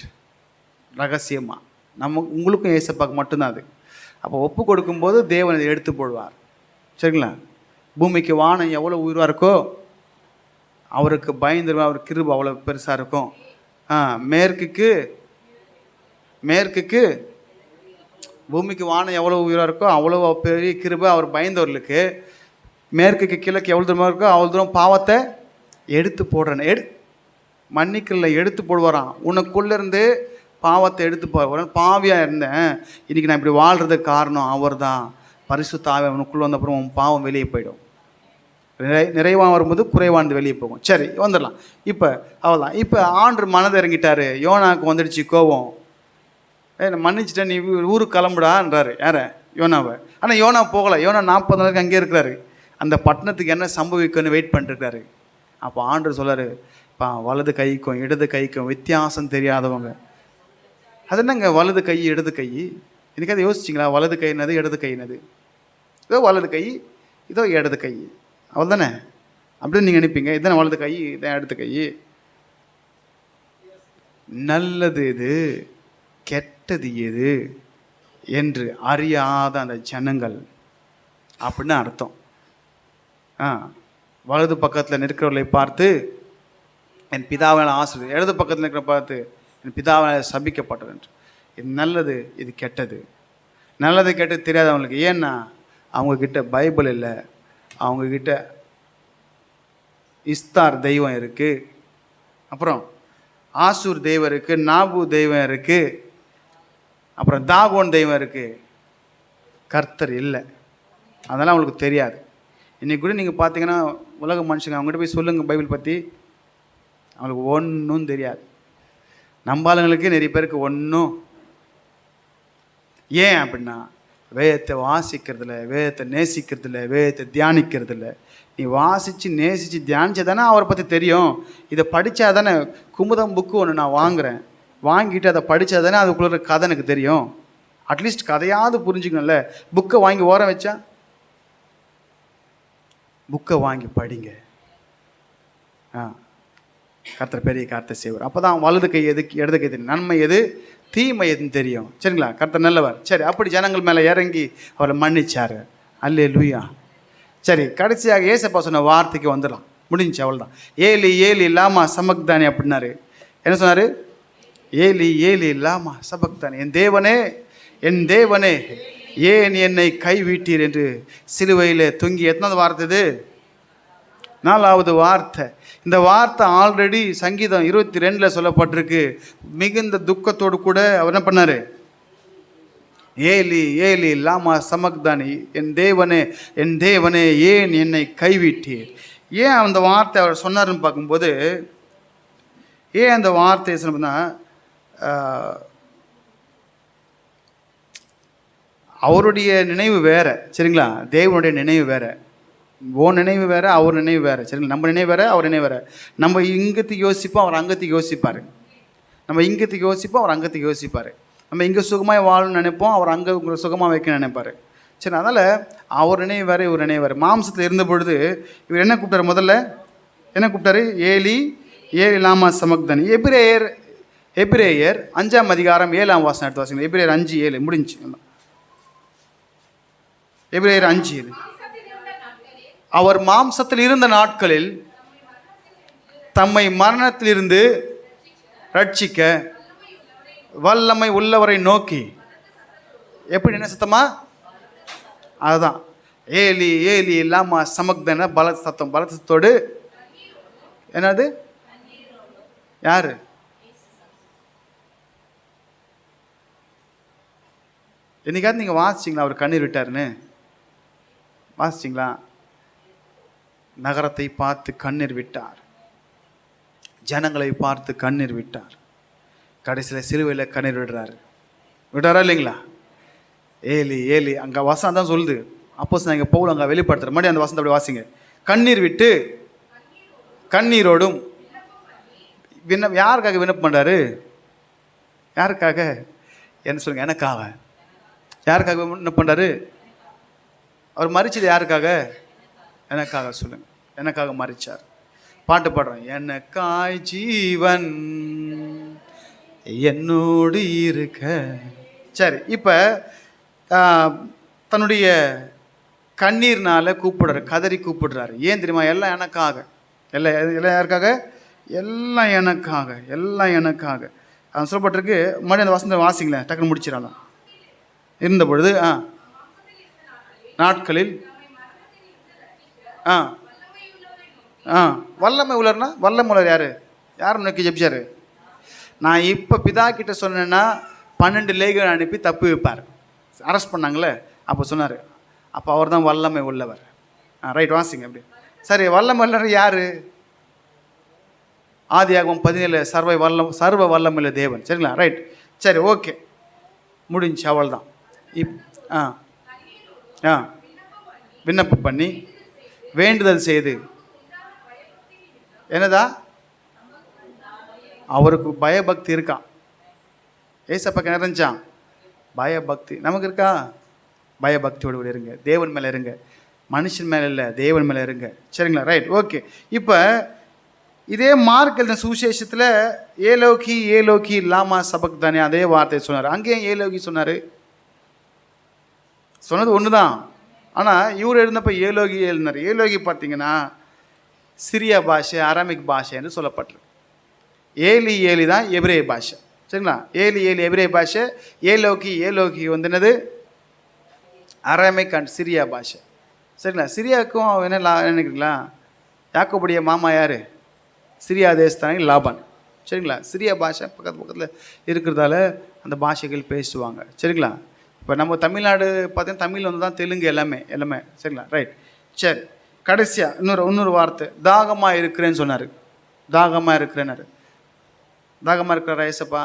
ரகசியமாக உங்களுக்கும் ஏசப்பாக்கு மட்டும்தான் அது. அப்போ ஒப்பு கொடுக்கும்போது தேவன் இதை எடுத்து போடுவார். சரிங்களா? பூமிக்கு வானம் எவ்வளோ உயர்வாக இருக்கோ அவருக்கு பயந்துருவா. அவர் கிருபை அவ்வளோ பெருசாக இருக்கும். மேற்குக்கு பூமிக்கு வானம் எவ்வளோ உயராக இருக்கோ அவ்வளோ பெரிய கிருபை அவர் பயந்தவர்களுக்கு. மேற்குக்கு கிழக்கு எவ்வளோ தூரமாக இருக்கோ அவ்வளோ தூரம் பாவத்தை எடுத்து போடுறேன். மன்னிக்கல எடுத்து போடுவாரான். உனக்குள்ளேருந்து பாவத்தை எடுத்து போடுவார். பாவியாக இருந்தேன், இன்றைக்கி நான் இப்படி வாழ்கிறதுக்கு காரணம் அவர் தான். பரிசுத்த ஆவி உனக்குள்ளே வந்தப்புறம் உன் பாவம் வெளியே போயிடும். நிறைவாக வரும்போது குறைவானது வெளியே போகும். சரி, வந்துடலாம். இப்போ அவ்வளோதான். இப்போ ஆண்டு மனதை இறங்கிட்டாரு. யோனாவுக்கு வந்துடுச்சு கோபம். மன்னிச்சிட்டேன், நீ ஊருக்கு கிளம்புடான்றாரு. யாரை? யோனாவை. ஆனால் யோனா போகலை. யோனா 40 நாளுக்கு அங்கே இருக்கிறாரு. அந்த பட்டணத்துக்கு என்ன சம்பவிக்கும்னு வெயிட் பண்ணிட்டுருக்காரு. அப்போ ஆண்டு சொல்கிறாரு, வலது கைக்கும் இடது கைக்கும் வித்தியாசம் தெரியாதவங்க. அது என்னங்க வலது கை இடது கை? எனக்கு அதை யோசிச்சிங்களா? வலது கை என்னது, இடது கை என்னது? இதோ வலது கை, இதோ இடது கை, அவள் தானே அப்படின்னு நீங்கள் நினைப்பீங்க. இதுதானே வலது கை, இதான் இடது கை. நல்லது எது கெட்டது எது என்று அறியாத அந்த ஜனங்கள் அப்படின்னு அர்த்தம். வலது பக்கத்தில் நிற்கிறவர்களை பார்த்து என் பிதாவால் ஆசிரியர், இடது பக்கத்தில் இருக்கிற பார்த்து என் பிதாவால் சபிக்கப்பட்டது என்று. இது நல்லது, இது கெட்டது. நல்லது கெட்டது தெரியாதவங்களுக்கு. ஏன்னா அவங்கக்கிட்ட பைபிள் இல்லை, அவங்கக்கிட்ட இஸ்தார் தெய்வம் இருக்குது, அப்புறம் ஆசூர் தெய்வம் இருக்குது, நாபு தெய்வம் இருக்குது, அப்புறம் தாகோன் தெய்வம் இருக்குது. கர்த்தர் இல்லை. அதெல்லாம் அவங்களுக்கு தெரியாது. இன்றைக்கி கூட நீங்கள் பார்த்தீங்கன்னா உலக மனுஷங்க அவங்ககிட்ட போய் சொல்லுங்கள் பைபிள் பற்றி, அவங்களுக்கு ஒன்றும் தெரியாது. நம்பாளுங்களுக்கு நிறைய பேருக்கு ஒன்றும். ஏன் அப்படின்னா வேதத்தை வாசிக்கிறதில்ல, வேதத்தை நேசிக்கிறதில்ல, வேதத்தை தியானிக்கிறதில்ல. நீ வாசித்து நேசித்து தியானிச்சா தானே அவரை பற்றி தெரியும். இதை படித்தா தானே, குமுதம் புக்கு ஒன்று நான் வாங்குகிறேன், வாங்கிட்டு அதை படித்தா தானே அதுக்குள்ள கதை எனக்கு தெரியும். அட்லீஸ்ட் கதையாவது புரிஞ்சுக்கணும்ல. புக்கை வாங்கி ஓரம் வச்சா, புக்கை வாங்கி படிங்க. கர்த்தர் பெரிய காரியத்தை செய்வார். அப்போ தான் வலது கை எது இடது கை தெரியும், நன்மை எது தீமை எதுன்னு தெரியும். சரிங்களா? கர்த்தர் நல்லவர். சரி, அப்படி ஜனங்கள் மேலே இறங்கி அவரை மன்னிச்சார். அல்லேலூயா. சரி, கடைசியாக ஏசப்பா சொன்ன வார்த்தைக்கு வந்துடலாம். முடிஞ்சு, அவள் தான். ஏலி ஏலி லாமா சமக்தானி அப்படின்னாரு. என்ன சொன்னார்? ஏலி ஏலி லாமா சபக்தானி, என் தேவனே என் தேவனே ஏன் என்னை கைவிட்டீர் என்று சிலுவையில் தொங்கி. எத்தனாவது வார்த்தை இது? 4வது வார்த்தை. இந்த வார்த்தை ஆல்ரெடி சங்கீதம் 22 சொல்லப்பட்டிருக்கு. மிகுந்த துக்கத்தோடு கூட அவர் என்ன பண்ணார்? ஏலி ஏலி லாமா சமக்தானி, என் தேவனே ஏன் என்னை கைவிட்டீர். ஏன் அந்த வார்த்தை அவர் சொன்னார்னு பார்க்கும்போது, ஏன் அந்த வார்த்தையை சொன்னா அவருடைய நினைவு வேற, சரிங்களா? தேவனுடைய நினைவு வேற. உன் நினைவு வேற, அவர் நினைவு வேற, சரிங்களா? நம்ம நினைவு வேற, அவர் நினைவு வேற. நம்ம இங்கத்துக்கு யோசிப்போம், அவர் அங்கத்துக்கு யோசிப்பார். நம்ம இங்கத்துக்கு யோசிப்போம், அவர் அங்கத்துக்கு யோசிப்பார். நம்ம இங்கே சுகமாக வாழணும்னு நினைப்போம், அவர் அங்கே உங்களை சுகமாக வைக்கணும்னு நினைப்பார். சரி, அதனால் அவர் நினைவு வேறு, இவர் நினைவு வேறு. மாம்சத்தில் இருந்த பொழுது இவர் என்ன கூப்பிட்டாரு? முதல்ல என்ன கூப்பிட்டாரு? ஏலி ஏலி லாமா சமக்தனி. எபிரேயர் 5ஆம் அதிகாரம் 7ஆம் வசனம் எடுத்து வாசிங்க. எபிரேயர் 5:7 முடிஞ்சு. எபிரேயர் 5:7. அவர் மாம்சத்தில் இருந்த நாட்களில் தம்மை மரணத்திலிருந்து ரட்சிக்க வல்லமை உள்ளவரை நோக்கி. எப்படி? என்ன சத்தமா? அதுதான் ஏலி ஏலி லாமா சமக்தன. பல சத்தம், பல சத்தத்தோடு. என்னது? யாரு? என்னைக்காவது நீங்கள் வாசிச்சிங்களா அவர் கண்ணீர் விட்டாருன்னு? வாசிச்சிங்களா? நகரத்தை பார்த்து கண்ணீர் விட்டார், ஜனங்களை பார்த்து கண்ணீர் விட்டார், கடைசியில் சிலுவையில் கண்ணீர் விடுறாரா இல்லைங்களா? ஏலி ஏலி அங்கே வசனம் தான் சொல்லுது. அப்போஸ் நான் இங்கே பவுல் அங்கே வெளிப்படுத்துகிற மாதிரி அந்த வசனத்தை அப்படி வாசிங்க. கண்ணீர் விட்டு கண்ணீரோடும் யாருக்காக விண்ணப்பம் பண்ணுறாரு? யாருக்காக? என்ன சொல்லுங்க? எனக்காக. யாருக்காக விண்ணப்பம் பண்ணுறாரு? அவர் மறிச்சது யாருக்காக? எனக்காக. சொல்லுங்க, எனக்காக மறிச்சார். பாட்டு பாடுறோம். எனக்காய் ஜீவன் என்னோடு இருக்க. சரி, இப்போ தன்னுடைய கண்ணீர்னால கூப்பிடுறாரு, கதறி கூப்பிடுறாரு. ஏன் தெரியுமா? எல்லாம் எனக்காக. எல்லாம் யாருக்காக? எல்லாம் எனக்காக, எல்லாம் எனக்காக. அவன் சொல்லப்பட்டிருக்கு. மறுபடியும் அந்த வசந்த வாசிங்களேன், டக்குன்னு முடிச்சிடலாம். இருந்த பொழுது நாட்களில் வல்லமை உள்ளர்னா, வல்லமை உள்ளர் யாரு? யார் நோக்கி ஜெபிச்சாரு? நான் இப்போ பிதா கிட்ட சொன்னேன்னா 12 லேகியோன் அனுப்பி தப்பு வைப்பார். அரெஸ்ட் பண்ணாங்களே, அப்போ சொன்னார். அப்போ அவர் தான் வல்லமை உள்ளவர். ரைட், வாசிங்க அப்படி. சரி, வல்லமை உள்ளவர் யார்? ஆதியாகமம் 17 சர்வ வல்லமுள்ள தேவன். சரிங்களா? ரைட், சரி, ஓகே, முடிஞ்சு. அவள் தான் விண்ணப்பம் பண்ணி வேண்டுதல் செய்து. என்னதா? அவருக்கு பயபக்தி இருக்கான். ஏசப்பாக்கு என்ன இருந்துச்சான்? பயபக்தி. நமக்கு இருக்கா? பயபக்தியோடு இருங்க, தேவன் மேலே இருங்க, மனுஷன் மேலே இல்லை, தேவன் மேலே இருங்க. சரிங்களா? Right, okay. இப்போ இதே மார்க் எழுதின சுவிசேஷத்தில் ஏலோகி ஏலோகி லாமா சபக்தானே அதே வார்த்தை சொன்னார். அங்கேயும் ஏலோகி சொன்னார். சொன்னது ஒன்று தான். ஆனால் இவர் எழுந்தப்போ ஏலோகி எழுதினார். ஏலோகி பார்த்தீங்கன்னா சிரியா பாஷை, அரமிக் பாஷை என்று சொல்லப்பட்டிருக்கு. ஏலி ஏலி தான் எபிரேய பாஷை. சரிங்களா? ஏலி ஏலி எபிரேய பாஷை. ஏலோகி வந்து என்னது? அரமிக் அண்ட் சிரியா பாஷை. சரிங்களா? சிரியாவுக்கும் என்ன நினைக்கிறீங்களா? யாக்கோபுடைய மாமா யார்? சிரியா தேசத்தானே லாபான். சரிங்களா? சிரியா பாஷை பக்கத்தில் இருக்கிறதால அந்த பாஷைகள் பேசுவாங்க. சரிங்களா? இப்போ நம்ம தமிழ்நாடு பார்த்தீங்கன்னா தமிழ் வந்து தான் தெலுங்கு எல்லாமே. சரிங்களா? ரைட், சரி. கடைசியாக இன்னொரு வார்த்தை, தாகமாக இருக்கிறேன்னு சொன்னார். தாகமாக இருக்கிறேன்னாரு. தாகமாக இருக்கிறாரா ஏசப்பா?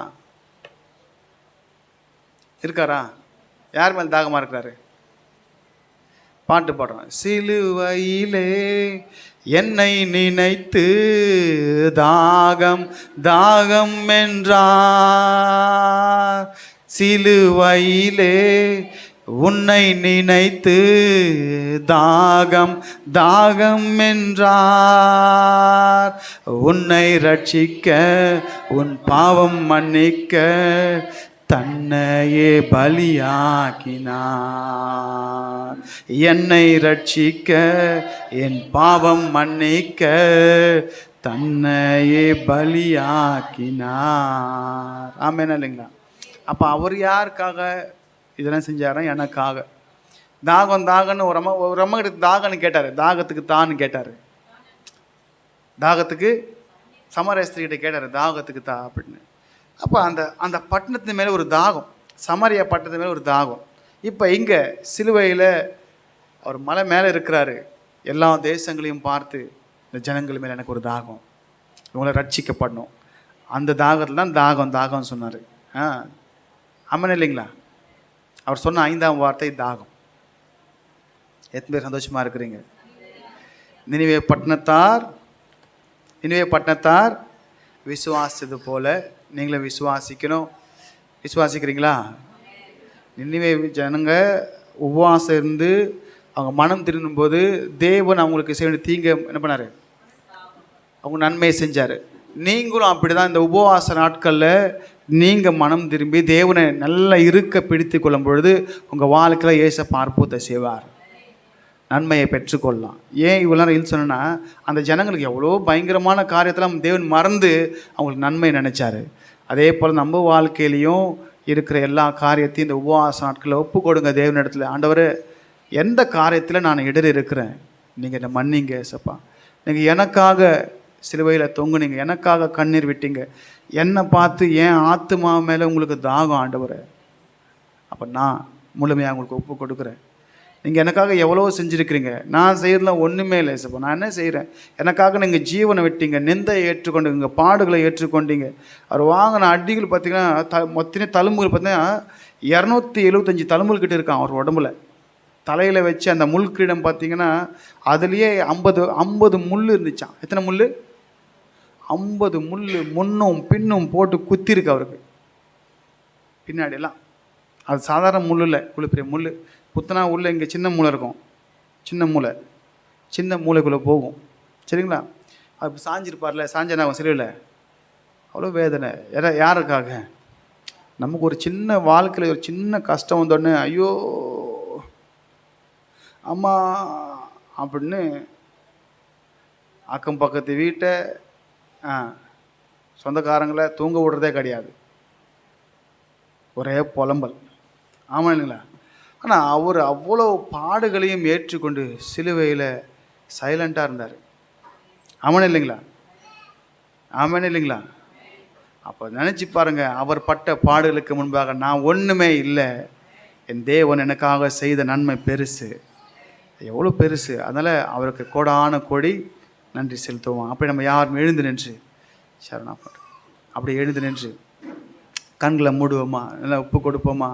இருக்காரா? யார் மேலே தாகமாக இருக்கிறாரு? பாட்டு பாடுறோம். சிலுவையிலே என்னை நினைத்து தாகம் தாகம் என்றார். சிலுவையிலே உன்னை நினைத்து தாகம் தாகம் என்றார். உன்னை ரட்சிக்க உன் பாவம் மன்னிக்க தன்னையே பலியாக்கினார். என்னை ரட்சிக்க என் பாவம் மன்னிக்க தன்னையே பலியாக்கினார். ஆமென் இல்லைங்களா? அப்போ அவர் யாருக்காக இதெல்லாம் செஞ்சாரா? எனக்காக. தாகம்னு ஒரு அம்மா கிட்ட தாகம்னு கேட்டார். தாகத்துக்கு தான்னு கேட்டார். தாகத்துக்கு சமரஸ்திரிகிட்ட கேட்டார், தாகத்துக்கு தா அப்படின்னு. அப்போ அந்த பட்டணத்து மேலே ஒரு தாகம், சமரியா பட்டணத்து மேலே ஒரு தாகம். இப்போ இங்கே சிலுவையில் அவர் மலை மேலே இருக்கிறாரு. எல்லா தேசங்களையும் பார்த்து இந்த ஜனங்கள் மேலே எனக்கு ஒரு தாகம், இவங்களை ரட்சிக்கப்படணும். அந்த தாகத்தில் தான் தாகம் சொன்னார். ஆமாம் இல்லைங்களா? அவர் சொன்ன 5ஆம் வார்த்தை தாகம். எத்தனை பேர் சந்தோஷமாக இருக்கிறீங்க? நினிவே பட்டணத்தார் விசுவாசித்தது போல நீங்களும் விசுவாசிக்கணும். விசுவாசிக்கிறீங்களா? நினிவே ஜனங்க உபவாசம் இருந்து அவங்க மனம் திரும்பும்போது தேவன் அவங்களுக்கு செய்ய வேண்டிய தீங்க என்ன பண்ணார்? அவங்க நன்மையை செஞ்சார். நீங்களும் அப்படி தான் இந்த உபவாச நாட்களில் நீங்கள் மனம் திரும்பி தேவனை நல்லா இருக்க பிடித்து கொள்ளும் பொழுது உங்கள் வாழ்க்கையில் ஏசப்பா அற்புதத்தை செய்வார், நன்மையை பெற்றுக்கொள்ளலாம். ஏன் இவ்வளோ நேரம் சொன்னேன்னா, அந்த ஜனங்களுக்கு எவ்வளோ பயங்கரமான காரியத்தில் தேவன் மறந்து அவங்களுக்கு நன்மை நினைச்சாரு. அதே போல் நம்ம வாழ்க்கையிலையும் இருக்கிற எல்லா காரியத்தையும் இந்த உபவாச நாட்களில் ஒப்பு கொடுங்க தேவனிடத்தில். ஆண்டவர், எந்த காரியத்தில் நான் இடறி இருக்கிறேன், நீங்கள் என்னை மன்னிங்க ஏசப்பா. நீங்கள் எனக்காக சிலுவையில் தொங்குனீங்க, எனக்காக கண்ணீர் விட்டீங்க, என்னை பார்த்து என் ஆத்துமா மேலே உங்களுக்கு தாகம் ஆண்டவர். அப்போ நான் முழுமையாக உங்களுக்கு ஒப்பு கொடுக்குறேன். நீங்கள் எனக்காக எவ்வளோ செஞ்சுருக்கிறீங்க, நான் செய்கிறதுலாம் ஒன்றுமே இல்லை ஏசப்பா. நான் என்ன செய்கிறேன்? எனக்காக நீங்கள் ஜீவனை விட்டீங்க, நிந்தையை ஏற்றுக்கொண்டீங்க, பாடுகளை ஏற்றுக்கொண்டீங்க. அவர் வாங்கின அடிகள் பார்த்திங்கன்னா மொத்தமே தழும்புகள் பார்த்தீங்கன்னா 275 தழும்புகள் கிட்ட இருக்கான் அவர் உடம்புல. தலையில் வச்சு அந்த முள் கிரீடம் பார்த்திங்கன்னா அதுலேயே 50 முள் இருந்துச்சான். எத்தனை முள்? 50 முள் முன்னும் பின்னும் போட்டு குத்திருக்கு அவருக்கு பின்னாடியெல்லாம். அது சாதாரண முள் இல்லை, இவ்வளோ பெரிய முள் குத்தினா உள்ள இங்கே சின்ன மூளை இருக்கும், சின்ன மூளைக்குள்ளே போகும். சரிங்களா? அப்படி சாஞ்சிருப்பார்ல, சாஞ்சனா அவன் சரியில்லை, அவ்வளோ வேதனை. யாருக்காக? நமக்கு ஒரு சின்ன வாழ்க்கையில் ஒரு சின்ன கஷ்டம் வந்தோடனே ஐயோ அம்மா அப்படின்னு அக்கம் பக்கத்து வீட்டை சொந்தக்காரங்களை தூங்க விடுறதே கிடையாது, ஒரே புலம்பல். ஆமாம் இல்லைங்களா? ஆனால் அவர் அவ்வளோ பாடுகளையும் ஏற்றுக்கொண்டு சிலுவையில் சைலண்ட்டாக இருந்தார். ஆமாம் இல்லைங்களா? அப்போ நினச்சி பாருங்கள், அவர் பட்ட பாடுகளுக்கு முன்பாக நான் ஒன்றுமே இல்லை, என் தேவன் எனக்காக செய்த நன்மை பெருசு, எவ்வளோ பெருசு. அதனால் அவருக்கு கோடான கோடி நன்றி செலுத்துவோம். அப்படி நம்ம யாரும் எழுந்து நின்று சரணா அப்படி எழுந்து நின்று கண்களை மூடுவோமா, நல்லா உப்பு கொடுப்போமா?